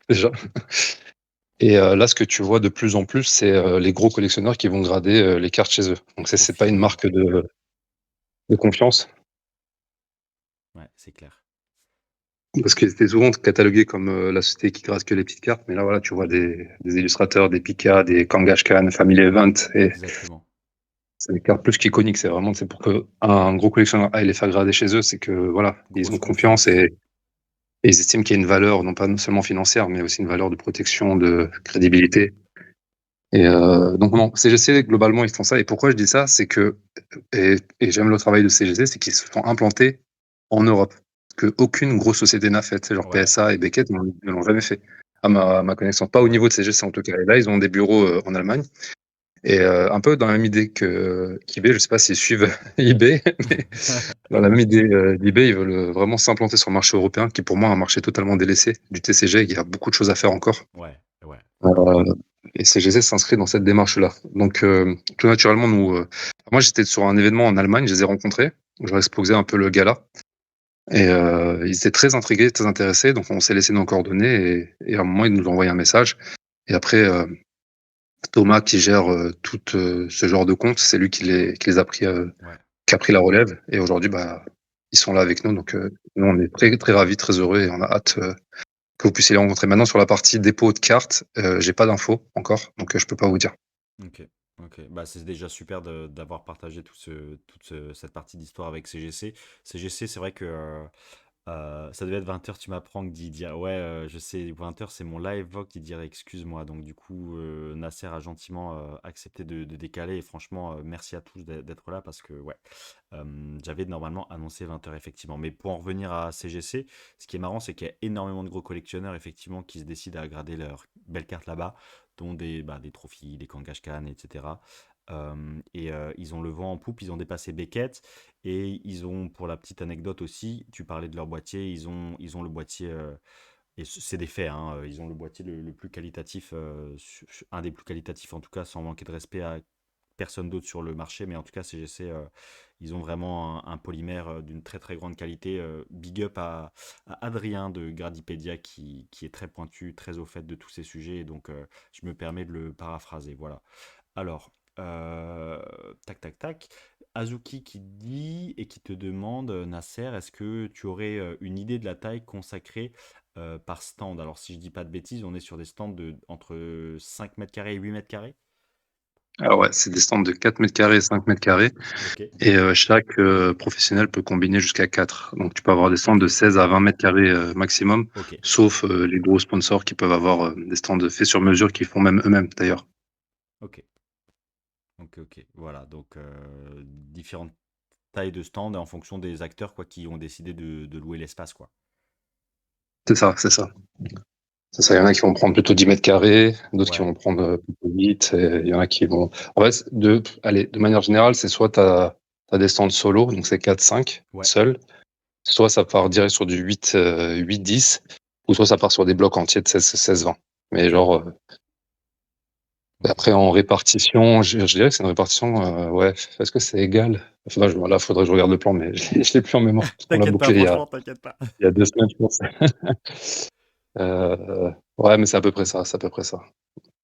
déjà. Et là, ce que tu vois de plus en plus, c'est les gros collectionneurs qui vont grader les cartes chez eux. Donc c'est pas une Profil. marque de confiance, Ouais, c'est clair. parce qu'ils étaient souvent catalogués comme la société qui grade que les petites cartes. Mais là, voilà, tu vois des illustrateurs, des Pika, des Kangaskhan, Family Event, et Exactement. c'est des cartes plus qu'iconiques. C'est vraiment, c'est pour que un gros collectionneur aille les faire grader chez eux, c'est que voilà, ils Grosse ont confiance confiance. et ils estiment qu'il y a une valeur, non pas seulement financière, mais aussi une valeur de protection, de crédibilité. Et donc non, CGC, globalement, ils font ça. Et pourquoi je dis ça, c'est que, et j'aime le travail de CGC, c'est qu'ils se sont implantés en Europe, que aucune grosse société n'a fait. C'est genre Ouais, PSA et Beckett ne l'ont jamais fait, à ma connaissance. Pas au ouais. niveau de CGC en tout cas. Et là, ils ont des bureaux en Allemagne. Et un peu dans la même idée que qu'eBay, je sais pas s'ils suivent eBay, mais dans la même idée d'eBay, ils veulent vraiment s'implanter sur le marché européen, qui pour moi est un marché totalement délaissé du TCG. Il y a beaucoup de choses à faire encore. Ouais, ouais. Euh, et CGC s'inscrit dans cette démarche-là. Donc, tout naturellement, moi, j'étais sur un événement en Allemagne, je les ai rencontrés, je leur ai exposé un peu le gala, et ils étaient très intrigués, très intéressés, donc on s'est laissé nos coordonnées, et à un moment, ils nous ont envoyé un message. Et après, Thomas, qui gère tout ce genre de compte, c'est lui qui les a pris, Ouais. qui a pris la relève, et aujourd'hui, bah, ils sont là avec nous, donc nous, on est très, très ravis, très heureux, et on a hâte que vous puissiez les rencontrer. Maintenant, sur la partie dépôt de cartes, j'ai pas d'infos encore, donc je peux pas vous dire. Ok. Ok. Bah, c'est déjà super d'avoir partagé cette partie d'histoire avec CGC. CGC, c'est vrai que ça devait être 20h, tu m'apprends que dit dire ouais, je sais, 20h c'est mon live vogue qui dirait excuse-moi. Donc du coup, Nasser a gentiment accepté de décaler et franchement, merci à tous d'être là parce que ouais, j'avais normalement annoncé 20h effectivement. Mais pour en revenir à CGC, ce qui est marrant, c'est qu'il y a énormément de gros collectionneurs effectivement qui se décident à grader leurs belles cartes là-bas, dont des trophies, des Kangaskhan, etc. Ils ont le vent en poupe, ils ont dépassé Beckett. Et ils ont, pour la petite anecdote aussi, tu parlais de leur boîtier, ils ont le boîtier, et c'est des faits, hein, ils ont le boîtier le plus qualitatif, un des plus qualitatifs en tout cas, sans manquer de respect à personne d'autre sur le marché, mais en tout cas CGC, ils ont vraiment un polymère d'une très très grande qualité. Big up à Adrien de Gradipédia qui est très pointu, très au fait de tous ces sujets, et donc je me permets de le paraphraser, voilà. Alors, tac, tac, tac. Azuki qui dit et qui te demande, Nasser, est-ce que tu aurais une idée de la taille consacrée par stand? Alors, si je dis pas de bêtises, on est sur des stands entre 5 mètres carrés et 8 mètres carrés. Alors ouais, c'est des stands de 4 mètres carrés et 5 mètres carrés. Ok, Et chaque professionnel peut combiner jusqu'à 4. Donc tu peux avoir des stands ok, de 16 à 20 mètres carrés maximum, ok, sauf les gros sponsors qui peuvent avoir des stands faits sur mesure qu'ils font même eux-mêmes d'ailleurs. ok, ok, ok. Voilà, donc différentes tailles de stands en fonction des acteurs quoi, qui ont décidé de louer l'espace, quoi. C'est ça, c'est ça. C'est ça, il y en a qui vont prendre plutôt 10 mètres carrés, d'autres qui Ouais, vont prendre plutôt 8, et il y en a qui vont... En fait, allez, de manière générale, c'est soit tu as des stands solo, donc c'est 4-5 ouais, seuls, soit ça part direct sur du 8-10, ou soit ça part sur des blocs entiers de 16-20. Mais ok, genre, ok. après en répartition, je dirais que c'est une répartition, ouais, est-ce que c'est égal? Là, faudrait que je regarde le plan, mais je l'ai plus en mémoire, parce qu'on l'a T'inquiète pas, bouclé franchement, t'inquiète pas. il y a 2 semaines, je pense. Ouais, mais c'est à peu près ça, c'est à peu près ça.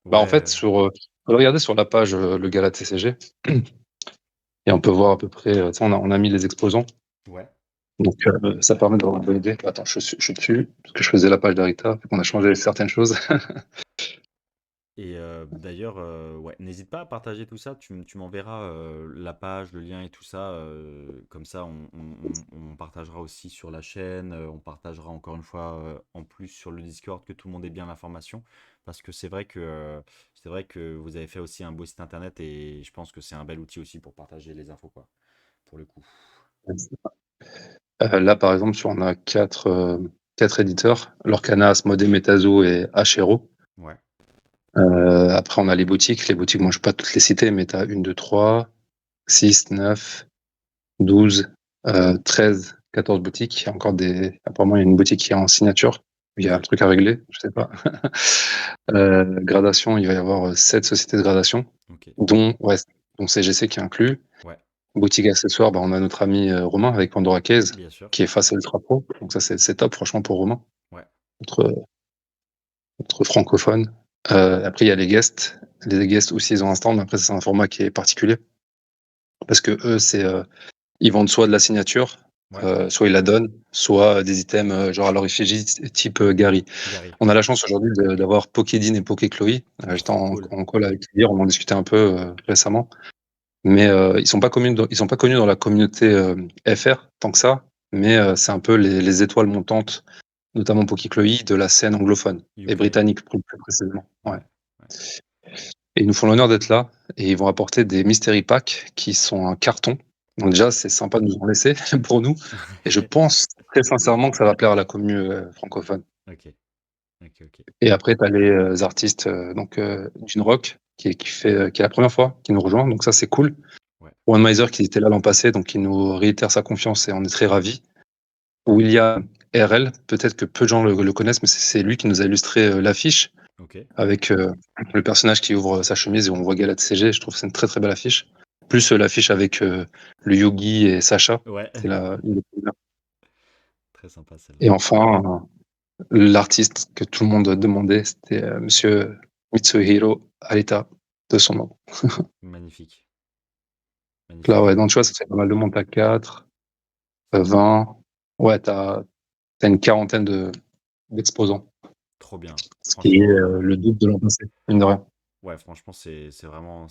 Bah, en fait, Ouais, regardez sur la page le Gala TCG, et on peut voir à peu près, tu sais, on a mis les exposants, ouais. donc ça permet d'avoir une bonne idée. Attends, je suis dessus, parce que je faisais la page d'Arita, vu qu'on a changé certaines choses. Et d'ailleurs, ouais, n'hésite pas à partager tout ça. Tu m'enverras la page, le lien et tout ça. Comme ça, on partagera aussi sur la chaîne. On partagera encore une fois en plus sur le Discord que tout le monde ait bien l'information. Parce que c'est vrai que vous avez fait aussi un beau site internet et je pense que c'est un bel outil aussi pour partager les infos, quoi, pour le coup. Là, par exemple, on a quatre éditeurs, Lorcana, Asmodée, Metazo et Hero. Ouais, Après, on a les boutiques. Les boutiques, moi, je ne vais pas toutes les citer, mais tu as 1, 2, 3, 6, 9, 12, 13, 14 boutiques. Il y a encore apparemment, il y a une boutique qui est en signature. Il y a un ok, truc à régler, je sais pas. Gradation, il va y avoir 7 sociétés de gradation, ok, ouais, dont CGC qui est inclus. ouais, Boutique accessoires, bah, on a notre ami Romain avec Pandora Case, bien sûr, qui est face à Ultra Pro. Donc ça, c'est top, franchement, pour Romain, ouais, notre, notre francophone. Après, il y a les guests. Les guests aussi, ils ont un stand, mais après, c'est un format qui est particulier. Parce que eux, ils vendent soit de la signature, ouais, soit ils la donnent, soit des items genre à leur effigie type Gary. Gary, On a la chance aujourd'hui d'avoir Pokédine et Pokéchloé. J'étais trop cool, en call avec lui, on en discutait un peu récemment. Mais ils sont pas connus dans la communauté FR tant que ça. Mais c'est un peu les étoiles montantes, notamment Pokéchloé, de la scène anglophone et UK, britannique plus précisément. Ouais. ouais, ouais, Et ils nous font l'honneur d'être là et ils vont apporter des mystery packs qui sont un carton. Donc déjà, c'est sympa de nous en laisser pour nous. Et je pense très sincèrement que ça va plaire à la commune francophone. ok, ok, ok, Et après, tu as les artistes d'une rock qui est la première fois qui nous rejoint. Donc ça, c'est cool. ouais, One Miser qui était là l'an passé, donc il nous réitère sa confiance et on est très ravis. William RL, peut-être que peu de gens le connaissent, mais c'est lui qui nous a illustré l'affiche ok, avec le personnage qui ouvre sa chemise et on voit Galate CG. Je trouve que c'est une très très belle affiche. Plus l'affiche avec le Yogi et Sacha. ouais, C'est une des premières. très sympa celle-là, Et enfin, l'artiste que tout le monde demandait, c'était Monsieur Mitsuhiro Arita, de son nom. magnifique, Là, magnifique, ouais, donc tu vois, ça fait pas mal de monde. T'as 4, 20. Ouais, t'as une quarantaine d'exposants. trop bien, Ce qui est franchement, le double de l'an passé, mine de rien. ouais, franchement, c'est vraiment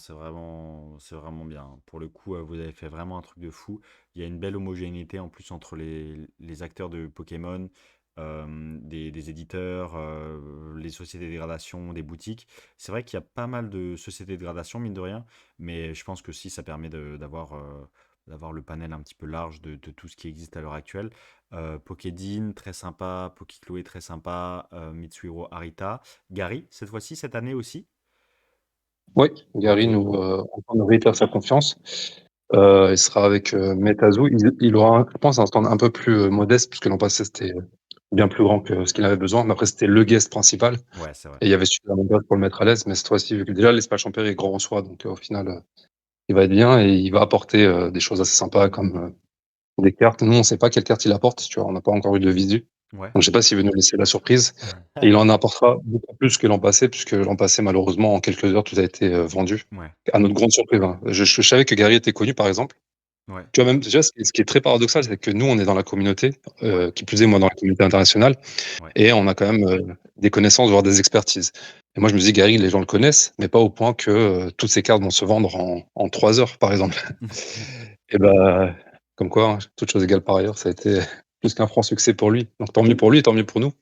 bien. Pour le coup, vous avez fait vraiment un truc de fou. Il y a une belle homogénéité en plus entre les acteurs de Pokémon, des éditeurs, les sociétés de dégradation, des boutiques. C'est vrai qu'il y a pas mal de sociétés de dégradation, mine de rien, mais je pense que si ça permet d'avoir le panel un petit peu large de tout ce qui existe à l'heure actuelle. Pokédean, très sympa. Pokéchloé, très sympa. Mitsuhiro Arita. Gary, cette fois-ci, cette année aussi. Oui, Ok, Gary nous réitère sa confiance. Il sera avec Metazo. Il aura, je pense, un stand un peu plus modeste, puisque l'an passé, c'était bien plus grand que ce qu'il avait besoin. Mais après, c'était le guest principal. ouais, c'est vrai. Et il y avait suffisamment de place pour le mettre à l'aise. Mais cette fois-ci, vu que déjà, l'espace Ampère est grand en soi, donc au final, il va être bien et il va apporter des choses assez sympas comme des cartes. Nous, on ne sait pas quelle carte il apporte, tu vois, on n'a pas encore eu de visu. Ouais. Donc, je ne sais pas s'il veut nous laisser la surprise. Et il en apportera beaucoup plus que l'an passé, puisque l'an passé, malheureusement, en quelques heures, tout a été vendu. Ouais, À notre grande surprise, hein. Je savais que Gary était connu, par exemple. ouais, Tu vois, même déjà, ce qui est très paradoxal, c'est que nous, on est dans la communauté, ouais, qui plus est, moi, dans la communauté internationale, ouais, et on a quand même des connaissances, voire des expertises. Et moi, je me dis, Gary, les gens le connaissent, mais pas au point que toutes ces cartes vont se vendre en 3 heures, par exemple. Et ben, comme quoi, hein, toute chose égale par ailleurs, ça a été plus qu'un franc succès pour lui. Donc tant mieux pour lui, tant mieux pour nous.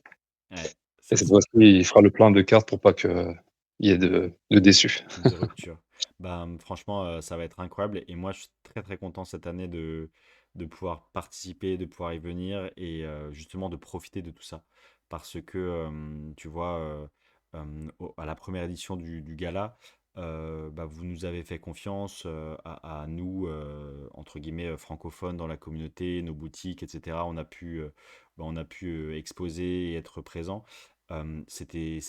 ouais, Et c'est cette ça, fois-ci, il fera le plein de cartes pour pas qu'il y ait de déçus. de rupture. Bah, franchement, ça va être incroyable. Et moi, je suis très très content cette année de pouvoir participer, de pouvoir y venir et justement de profiter de tout ça. Parce que, tu vois, à la première édition du gala, bah, vous nous avez fait confiance à nous, entre guillemets, francophones dans la communauté, nos boutiques, etc. On a pu exposer et être présents. C'était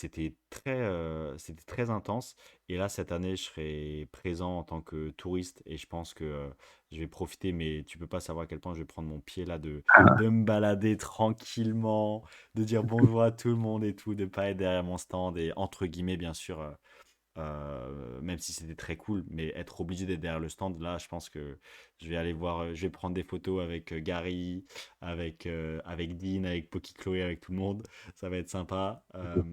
très intense. Et là, cette année, je serai présent en tant que touriste et je pense que je vais profiter, mais tu peux pas savoir à quel point je vais prendre mon pied là de me balader tranquillement, de dire bonjour à tout le monde et tout, de pas être derrière mon stand et entre guillemets, bien sûr, même si c'était très cool, mais être obligé d'être derrière le stand, là, je pense que je vais aller voir, je vais prendre des photos avec Gary, avec Dean, avec Poki Chloé, avec tout le monde. Ça va être sympa.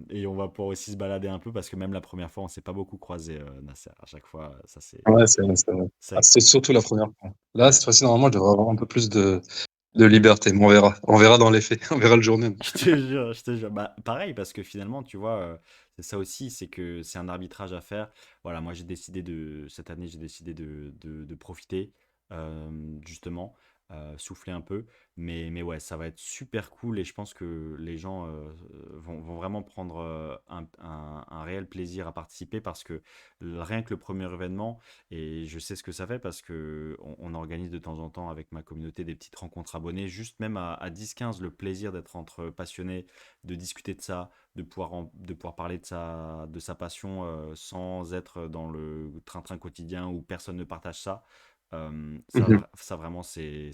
Et on va pouvoir aussi se balader un peu parce que même la première fois, on s'est pas beaucoup croisé, Nasser. À chaque fois, ça c'est. Ouais, c'est- c'est surtout la première fois. Là, Ouais. cette fois-ci, normalement, je devrais avoir un peu plus de liberté, mais on verra. On verra dans les faits. On verra le jour même. Je te jure, je te jure. Bah, pareil, parce que finalement, tu vois, c'est ça aussi, c'est que c'est un arbitrage à faire. Voilà, moi, cette année, j'ai décidé de profiter, justement. souffler un peu. Mais ouais, ça va être super cool et je pense que les gens vont vraiment prendre un réel plaisir à participer parce que rien que le premier événement, et je sais ce que ça fait parce que on organise de temps en temps avec ma communauté des petites rencontres abonnées, juste même à 10-15, le plaisir d'être entre passionnés, de discuter de ça, de pouvoir parler de sa passion sans être dans le train-train quotidien où personne ne partage ça. Mhm. Ça vraiment, c'est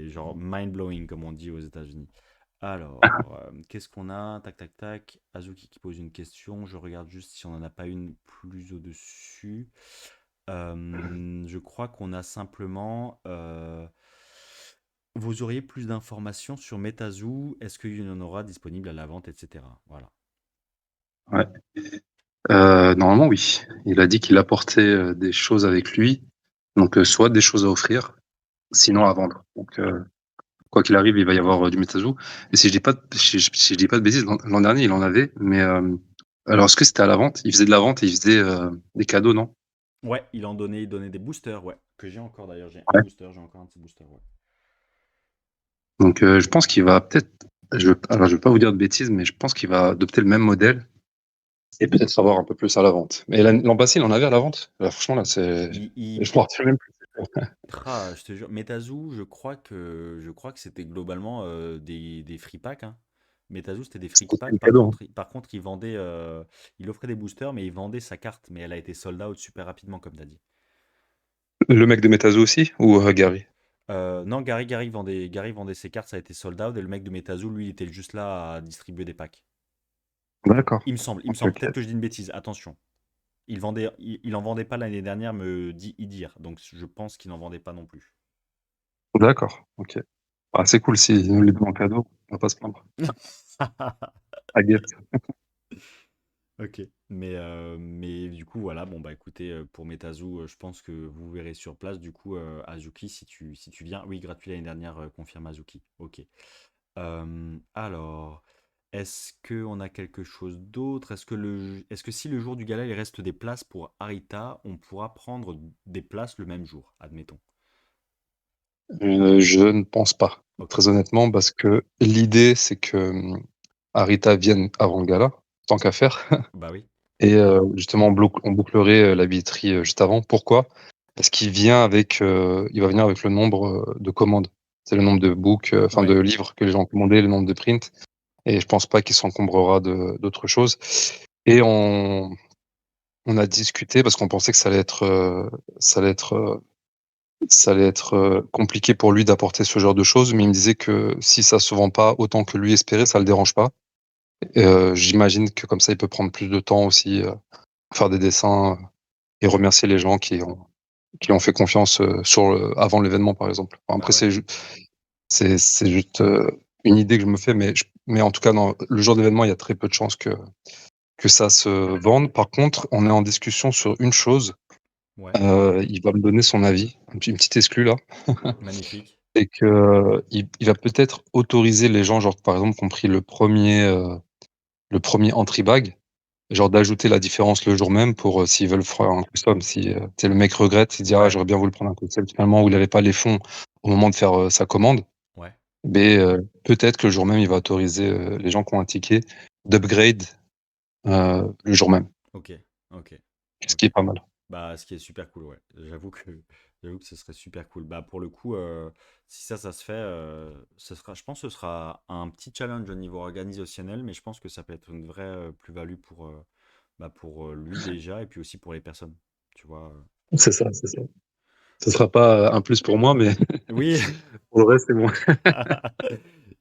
genre mind-blowing, comme on dit aux États-Unis. Alors, qu'est-ce qu'on a? Tac, tac, tac. Azuki qui pose une question. Je regarde juste si on n'en a pas une plus au-dessus. Je crois qu'on a simplement. Vous auriez plus d'informations sur MetaZoo? Est-ce qu'il y en aura disponible à la vente, etc. Voilà. Ouais. Normalement, oui. Il a dit qu'il apportait des choses avec lui, donc soit des choses à offrir, sinon à vendre. Donc, quoi qu'il arrive, il va y avoir du Metazoo. Et si je dis pas de bêtises, l'an dernier, il en avait, mais alors est-ce que c'était à la vente? Il faisait de la vente et il faisait des cadeaux, non? Ouais, il donnait des boosters, ouais. Que j'ai encore d'ailleurs. J'ai un Ouais. booster, j'ai encore un de ces boosters, ouais. Donc, je pense qu'il va peut-être, alors je vais pas vous dire de bêtises, mais je pense qu'il va adopter le même modèle et peut-être avoir un peu plus à la vente. Mais l'an passé, il en avait à la vente. Là, franchement, là, Il, je m'en rappelle même plus. je te jure, MetaZoo, je crois que c'était globalement des free packs, hein. MetaZoo, c'était des free C'était packs. des cadeaux, hein. Par contre, il offrait des boosters, mais il vendait sa carte, mais elle a été sold out super rapidement, comme tu as dit. Le mec de Metazo aussi ou Gary? Non, Gary vendait ses cartes, ça a été sold out, et le mec de MetaZoo, lui, il était juste là à distribuer des packs. D'accord. Il me Ok, semble. ok. Peut-être que je dis une bêtise. Attention. Il en vendait pas l'année dernière, me dit Idir. Donc, je pense qu'il n'en vendait pas non plus. D'accord. Ok. Ah, c'est cool si nous les donne en cadeau, on va pas se plaindre. I guess. Ok. Mais du coup, voilà. Bon, bah écoutez, pour Metazu, je pense que vous verrez sur place. Du coup, Azuki, si tu viens. Oui, gratuit l'année dernière, confirme Azuki. Ok. Alors, est-ce qu'on a quelque chose d'autre? Est-ce que si le jour du gala, il reste des places pour Arita, on pourra prendre des places le même jour, admettons. Je ne pense pas, Ok. très honnêtement, parce que l'idée, c'est que Arita vienne avant le gala, tant qu'à faire. Bah oui. Et justement, on bouclerait la billetterie juste avant. Pourquoi? Parce il va venir avec le nombre de commandes. C'est le nombre de books, enfin de Ouais. livres que les gens ont commandés, le nombre de prints. Et je pense pas qu'il s'encombrera d'autres choses. Et on a discuté parce qu'on pensait que ça allait être, ça allait être compliqué pour lui d'apporter ce genre de choses, mais il me disait que si ça se vend pas autant que lui espérait, ça le dérange pas. J'imagine que comme ça, il peut prendre plus de temps aussi, faire des dessins et remercier les gens qui ont fait confiance avant l'événement, par exemple. Enfin, Bah après, ouais. c'est juste une idée que je me fais, mais en tout cas, non, le jour d'événement, il y a très peu de chances que ça se vende. Par contre, on est en discussion sur une chose. Ouais. Il va me donner son avis, une petite exclue là. Magnifique. C'est que il va peut-être autoriser les gens, genre par exemple, compris le premier entry bag, genre d'ajouter la différence le jour même pour s'ils veulent faire un custom. Si le mec regrette, il dit ah Ouais. j'aurais bien voulu prendre un custom finalement où il n'avait pas les fonds au moment de faire sa commande. Ouais. Mais peut-être que le jour même, il va autoriser les gens qui ont un ticket d'upgrade le jour même, Ok. Ok. ce qui est Ok. pas mal. Bah, ce qui est super cool, ouais. J'avoue que ce serait super cool. Bah, pour le coup, si ça se fait, je pense que ce sera un petit challenge au niveau organisationnel, mais je pense que ça peut être une vraie plus-value pour lui déjà, et puis aussi pour les personnes. Tu vois. C'est ça, c'est ça. Ce sera pas un plus pour moi, mais Oui, pour le reste, c'est bon.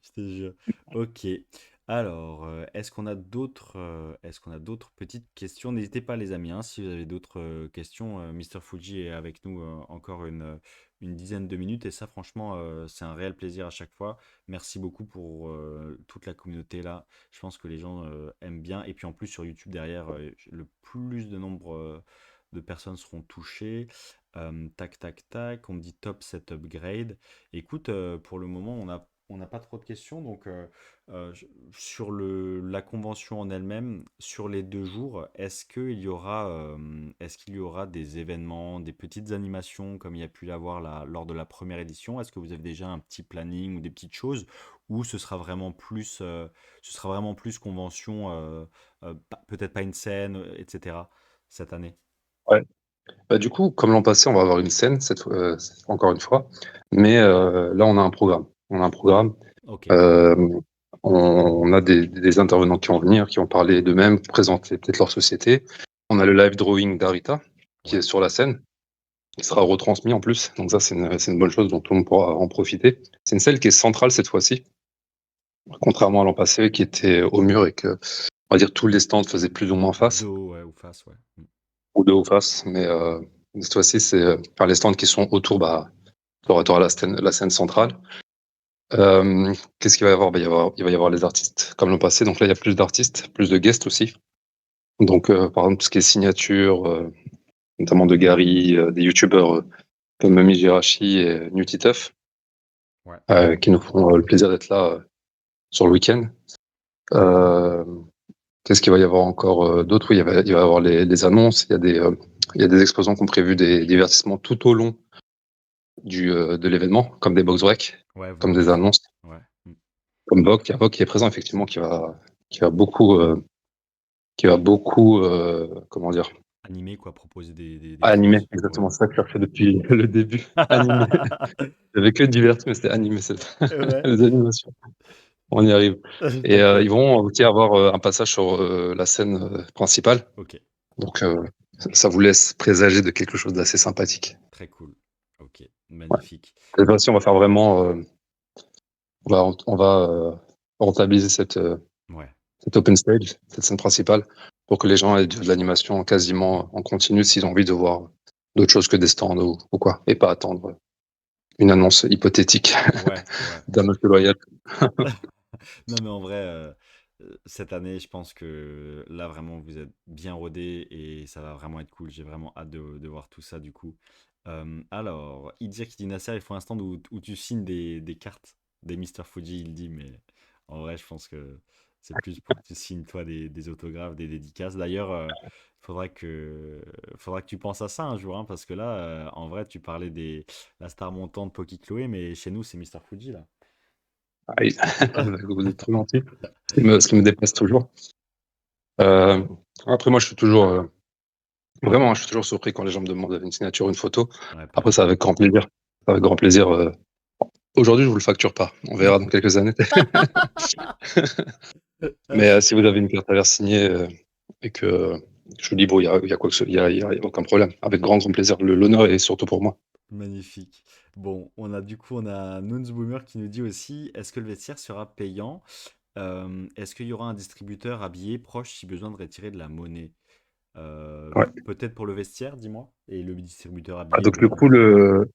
je te jure. Ok. Alors, est-ce qu'on a d'autres petites questions? N'hésitez pas, les amis, hein, si vous avez d'autres questions. Mister Fuji est avec nous encore une dizaine de minutes et ça, franchement, c'est un réel plaisir à chaque fois. Merci beaucoup pour toute la communauté là. Je pense que les gens aiment bien. Et puis en plus, sur YouTube derrière, le plus de nombre de personnes seront touchées. Tac, tac, tac. On me dit top cet upgrade. Écoute, pour le moment, on a on n'a pas trop de questions. Donc, sur la convention en elle-même, sur les 2 jours, est-ce qu'il y aura des événements, des petites animations comme il y a pu l'avoir lors de la première édition? Est-ce que vous avez déjà un petit planning ou des petites choses, ou ce sera vraiment plus convention, peut-être pas une scène, etc. cette année? Ouais. Bah, du coup, comme l'an passé, on va avoir une scène, encore une fois, mais là, on a un programme. On a un programme. Ok, Euh, on a des intervenants qui vont venir, qui vont parler d'eux-mêmes, présenter peut-être leur société. On a le live drawing d'Arita qui est ouais, sur la scène, qui sera retransmis en plus. Donc ça, c'est une bonne chose dont tout le monde pourra en profiter. C'est une scène qui est centrale cette fois-ci, contrairement à l'an passé qui était au mur et que, on va dire, tous les stands faisaient plus ou moins face, dos, ouais, ou face, ouais. ou de haut face. Mais cette fois-ci, c'est enfin, les stands qui sont autour, bah, t'auras la scène centrale. Qu'est-ce qu'il va y avoir? Bah, il va y avoir les artistes comme l'an passé. Donc là, il y a plus d'artistes, plus de guests aussi. Donc, par exemple, tout ce qui est signature, notamment de Gary, des youtubeurs comme Mami Jirachi et Nutiteuf, Ouais. qui nous feront le plaisir d'être là sur le week-end. Euh, Qu'est-ce qu'il va y avoir encore d'autre? Oui, il va y avoir les annonces. Il y a des exposants qui ont prévu des divertissements tout au long de l'événement, comme des box breaks, Ouais, comme des Vox. annonces, Ouais. comme Vogue. Il y a Vogue qui est présent effectivement, qui va beaucoup, comment dire, Animé, quoi, proposer des animer. choses. Ouais. Exactement, c'est ça que je fais depuis le début. Animer. J'avais que diverti, mais c'était animé, Ouais. les animations. On y arrive. Et D'accord. ils vont aussi avoir un passage sur la scène principale. Ok. Donc, ça vous laisse présager de quelque chose d'assez sympathique. Très cool. Ok. Ouais. Magnifique. Cette fois-ci, on va faire vraiment, on va rentabiliser Ouais. cette open stage, cette scène principale, pour que les gens aient de l'animation quasiment en continu s'ils ont envie de voir d'autres choses que des stands ou quoi, et pas attendre une annonce hypothétique Ouais. Ouais. d'un monsieur loyal. Non, mais en vrai, cette année, je pense que là, vraiment, vous êtes bien rodés et ça va vraiment être cool. J'ai vraiment hâte de voir tout ça, du coup. Alors, Idir qui dit Nasser, il faut un stand où tu signes des cartes des Mr. Fuji, il dit, mais en vrai, je pense que c'est plus pour que tu signes, toi, des autographes, des dédicaces. D'ailleurs, faudra que tu penses à ça un jour, hein, parce que là, en vrai, tu parlais la star montante Poki Chloé, mais chez nous, c'est Mr. Fuji, là. Aïe, vous êtes trop gentil. Ce qui me dépasse toujours. Euh, Après, moi, je suis toujours, vraiment, je suis toujours surpris quand les gens me demandent une signature, une photo. Ouais, Après, pareil. c'est avec grand plaisir. Avec grand plaisir. Aujourd'hui, je vous le facture pas. On verra dans quelques années. Mais si vous avez une carte à verre signée et que je vous dis, bon, il y a quoi que ce, il y a aucun problème. Avec grand, grand plaisir. L'honneur est surtout pour moi. Magnifique. Bon, on a Nuns Boomer qui nous dit aussi, est-ce que le vestiaire sera payant? Est-ce qu'il y aura un distributeur habillé proche si besoin de retirer de la monnaie? Ouais. Peut-être pour le vestiaire, dis-moi. Et le distributeur Ah, habillé donc, du pour... coup, le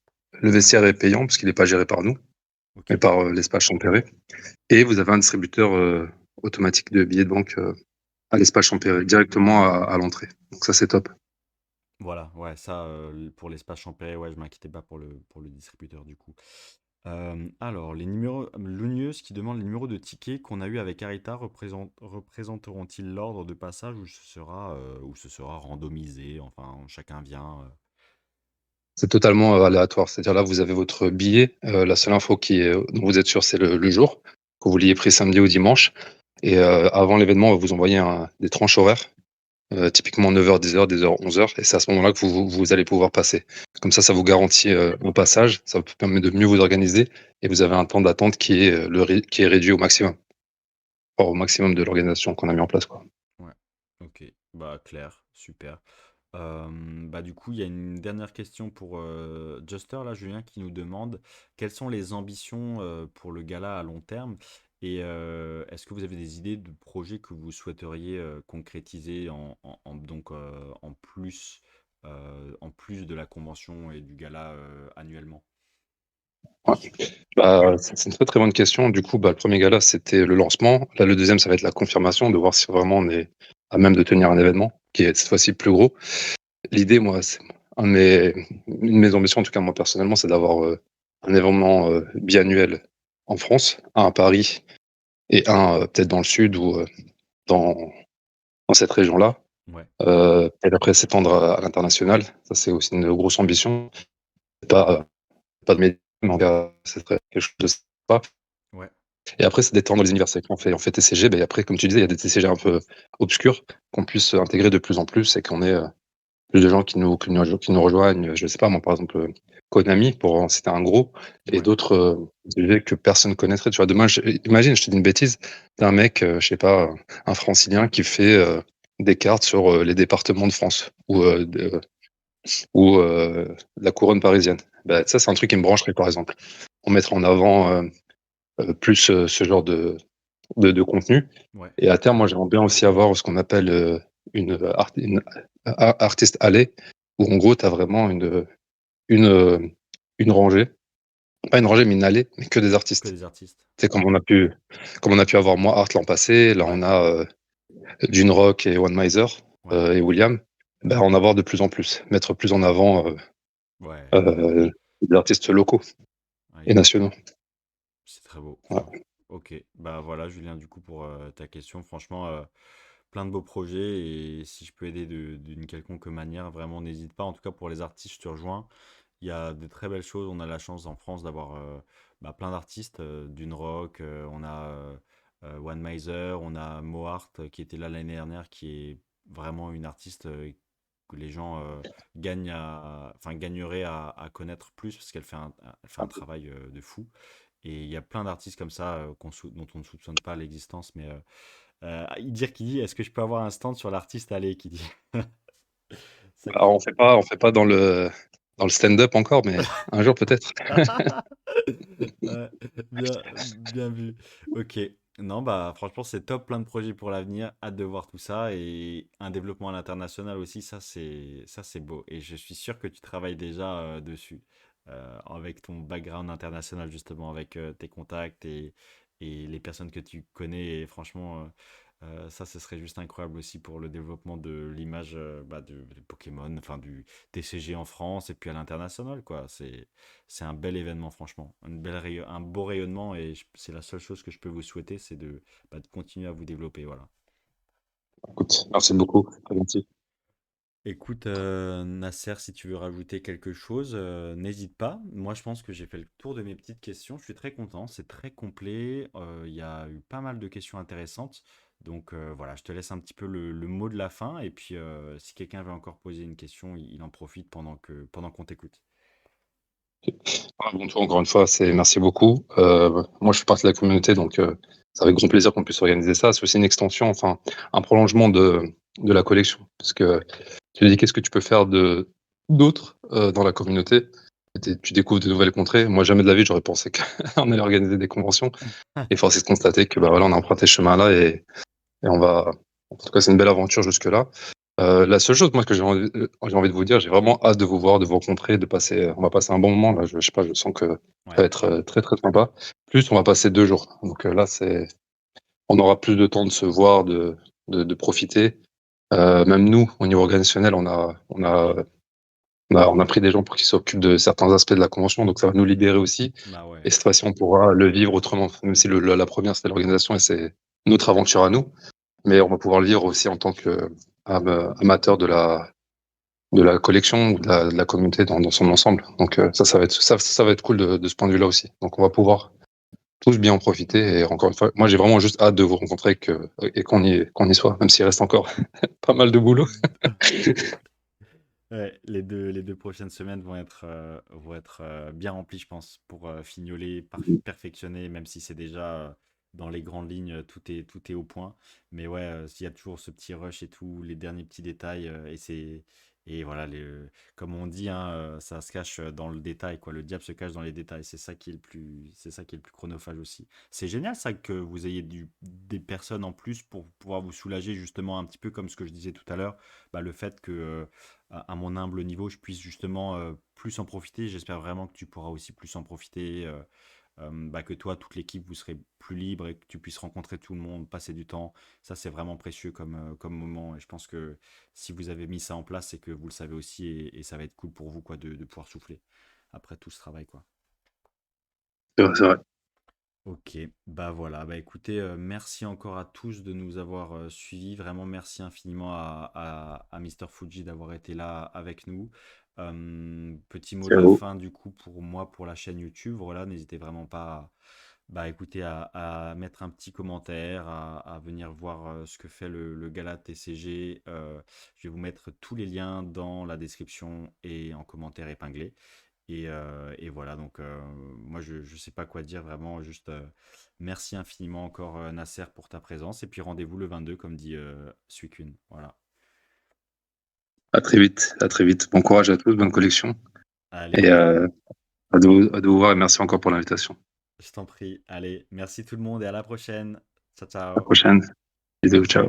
vestiaire est payant parce qu'il n'est pas géré par nous, Ok. mais par l'espace Champéret. Et vous avez un distributeur automatique de billets de banque à l'espace Champéret, directement à l'entrée. Donc, ça, c'est top. Voilà, ouais, ça, pour l'espace Champéret, ouais, je m'inquiétais pas pour le distributeur, du coup. Alors, les numéros... Lugneuse qui demande les numéros de tickets qu'on a eu avec Arita représenteront-ils l'ordre de passage où ce sera randomisé? Enfin, chacun vient... C'est totalement aléatoire. C'est-à-dire là, vous avez votre billet. La seule info dont vous êtes sûr, c'est le jour, que vous l'ayez pris samedi ou dimanche. Et avant l'événement, on va vous envoyer des tranches horaires, typiquement 9h, 10h, 10h, 11h. Et c'est à ce moment-là que vous allez pouvoir passer. Comme ça vous garantit au passage. Ça vous permet de mieux vous organiser. Et vous avez un temps d'attente qui est réduit au maximum. Enfin, au maximum de l'organisation qu'on a mis en place, quoi. Ouais, ok, bah clair, super. Bah du coup, il y a une dernière question pour Juster, là, Julien, qui nous demande quelles sont les ambitions pour le gala à long terme et est-ce que vous avez des idées de projets que vous souhaiteriez concrétiser en plus de la convention et du gala annuellement? Ouais. Bah, c'est une très très bonne question. Du coup, bah, le premier gala, c'était le lancement. Là, le deuxième, ça va être la confirmation, de voir si vraiment on est à même de tenir un événement qui est cette fois-ci plus gros. L'idée, moi, c'est une de mes ambitions, en tout cas moi personnellement, c'est d'avoir un événement biannuel en France, un à Paris et un, peut-être dans le sud ou, dans dans cette région-là, Ouais, et après s'étendre à l'international. Ça, c'est aussi une grosse ambition. Pas, pas de métier, mais en tout cas, ce serait quelque chose de sympa. ouais, Et après, c'est d'étendre les universités. On fait TCG, beh, après, comme tu disais, il y a des TCG un peu obscurs qu'on puisse intégrer de plus en plus et qu'on ait, plus de gens qui nous rejoignent. Je sais pas moi, par exemple, Konami, pour en citer un gros, et ouais, d'autres, TCG que personne connaîtrait. Tu vois? Demain, imagine, je te dis une bêtise, tu un mec, je sais pas, un Francilien qui fait, des cartes sur, les départements de France ou la couronne parisienne. Bah, ça, c'est un truc qui me brancherait, par exemple. On mettrait en avant, plus, ce genre de contenu. ouais. Et à terme, moi, j'aimerais bien aussi avoir ce qu'on appelle, une artist alley, où en gros, tu as vraiment une, une rangée, pas une rangée, mais une allée, mais que des Que artistes. des artistes. C'est comme on a pu avoir moi Art l'an passé, là Ouais, on a, Dune Rock et One Miser, ouais, et William. Ben, en avoir de plus en plus, mettre plus en avant, ouais. des artistes locaux Ouais, et nationaux. c'est très beau. Ouais. Ok, bah voilà Julien, du coup pour ta question, franchement, plein de beaux projets et si je peux aider d'une quelconque manière, vraiment n'hésite pas. En tout cas pour les artistes, je te rejoins. Il y a de très belles choses. On a la chance en France d'avoir bah, plein d'artistes, d'une rock, on a One Miser, on a Moart qui était là l'année dernière, qui est vraiment une artiste que les gens enfin, gagneraient à connaître plus parce qu'elle elle fait un travail de fou. Et il y a plein d'artistes comme ça dont on ne soupçonne pas l'existence. Mais dire qui dit, est-ce que je peux avoir un stand sur l'artiste Allez qui dit ça Alors qui... on fait pas dans le stand-up encore, mais un jour peut-être. Ouais, bien, bien vu. Ok. Non, bah franchement, c'est top, plein de projets pour l'avenir. Hâte de voir tout ça et un développement à l'international aussi, ça c'est beau. Et je suis sûr que tu travailles déjà dessus avec ton background international justement, avec tes contacts et les personnes que tu connais. Et franchement, ça, ce serait juste incroyable aussi pour le développement de l'image bah, de Pokémon, enfin du TCG en France et puis à l'international, quoi. C'est un bel événement, franchement. Un beau rayonnement et c'est la seule chose que je peux vous souhaiter, c'est bah, de continuer à vous développer. Voilà. Écoute, merci beaucoup, très gentil. Écoute, Nasser, si tu veux rajouter quelque chose, n'hésite pas. Moi, je pense que j'ai fait le tour de mes petites questions. Je suis très content, c'est très complet. Il y a eu pas mal de questions intéressantes. Donc voilà, je te laisse un petit peu le mot de la fin. Et puis, si quelqu'un veut encore poser une question, il en profite pendant qu'on t'écoute. Bon, toi, encore une fois, merci beaucoup. Moi, je fais partie de la communauté, donc c'est avec grand plaisir qu'on puisse organiser ça. C'est aussi une extension, enfin, un prolongement de la collection. Parce que tu dis, qu'est-ce que tu peux faire d'autre dans la communauté? Et tu découvres de nouvelles contrées. Moi, jamais de la vie, j'aurais pensé qu'on allait organiser des conventions. Et force est de constater que bah, voilà, on a emprunté ce chemin-là et on va. En tout cas, c'est une belle aventure jusque-là. La seule chose, moi, que j'ai envie de vous dire, j'ai vraiment hâte de vous voir, de vous rencontrer, on va passer un bon moment là. Je sais pas, je sens que ça Ouais, va être très très sympa. Plus, on va passer 2 jours. Donc là, on aura plus de temps de se voir, de profiter. Même nous, au niveau organisationnel, on a pris des gens pour qu'ils s'occupent de certains aspects de la convention, donc ça va nous libérer aussi. bah ouais. Et cette fois-ci, on pourra le vivre autrement, même si la première c'était l'organisation et c'est notre aventure à nous, mais on va pouvoir le vivre aussi en tant que amateur de la collection ou de la communauté dans son ensemble. Donc ça va être cool de ce point de vue-là aussi. Donc on va pouvoir tous bien en profiter. Et encore une fois, moi j'ai vraiment juste hâte de vous rencontrer et qu'on y soit, même s'il reste encore pas mal de boulot. Ouais, les deux prochaines semaines vont être bien remplies, je pense, pour fignoler, perfectionner, même si c'est déjà dans les grandes lignes, tout est au point. Mais ouais, s'il y a toujours ce petit rush et tout, les derniers petits détails, et voilà, comme on dit, hein, ça se cache dans le détail, quoi. Le diable se cache dans les détails. C'est ça qui est le plus chronophage aussi. C'est génial, ça, que vous ayez des personnes en plus pour pouvoir vous soulager, justement, un petit peu comme ce que je disais tout à l'heure, bah, le fait que à mon humble niveau, je puisse justement plus en profiter. J'espère vraiment que tu pourras aussi plus en profiter, bah, que toi, toute l'équipe, vous serez plus libre et que tu puisses rencontrer tout le monde, passer du temps. Ça, c'est vraiment précieux comme moment. Et je pense que si vous avez mis ça en place, c'est que vous le savez aussi et ça va être cool pour vous quoi, de pouvoir souffler après tout ce travail. Quoi. C'est vrai. Ok, bah voilà, bah écoutez, merci encore à tous de nous avoir suivis. Vraiment, merci infiniment à Mr. Fuji d'avoir été là avec nous. Petit mot C'est de à la vous. fin, du coup, pour moi, pour la chaîne YouTube. Voilà, n'hésitez vraiment pas bah, écoutez, à mettre un petit commentaire, à venir voir ce que fait le gala TCG. Je vais vous mettre tous les liens dans la description et en commentaire épinglé. Et voilà, donc moi je ne sais pas quoi dire vraiment, juste merci infiniment encore Nasser pour ta présence. Et puis rendez-vous le 22 comme dit Suicune. Voilà. À très vite, à très vite. Bon courage à tous, bonne collection. Et Allez, à de vous voir et merci encore pour l'invitation. je t'en prie. Allez, merci tout le monde et à la prochaine. Ciao, À la ciao. prochaine. Bisous, ciao.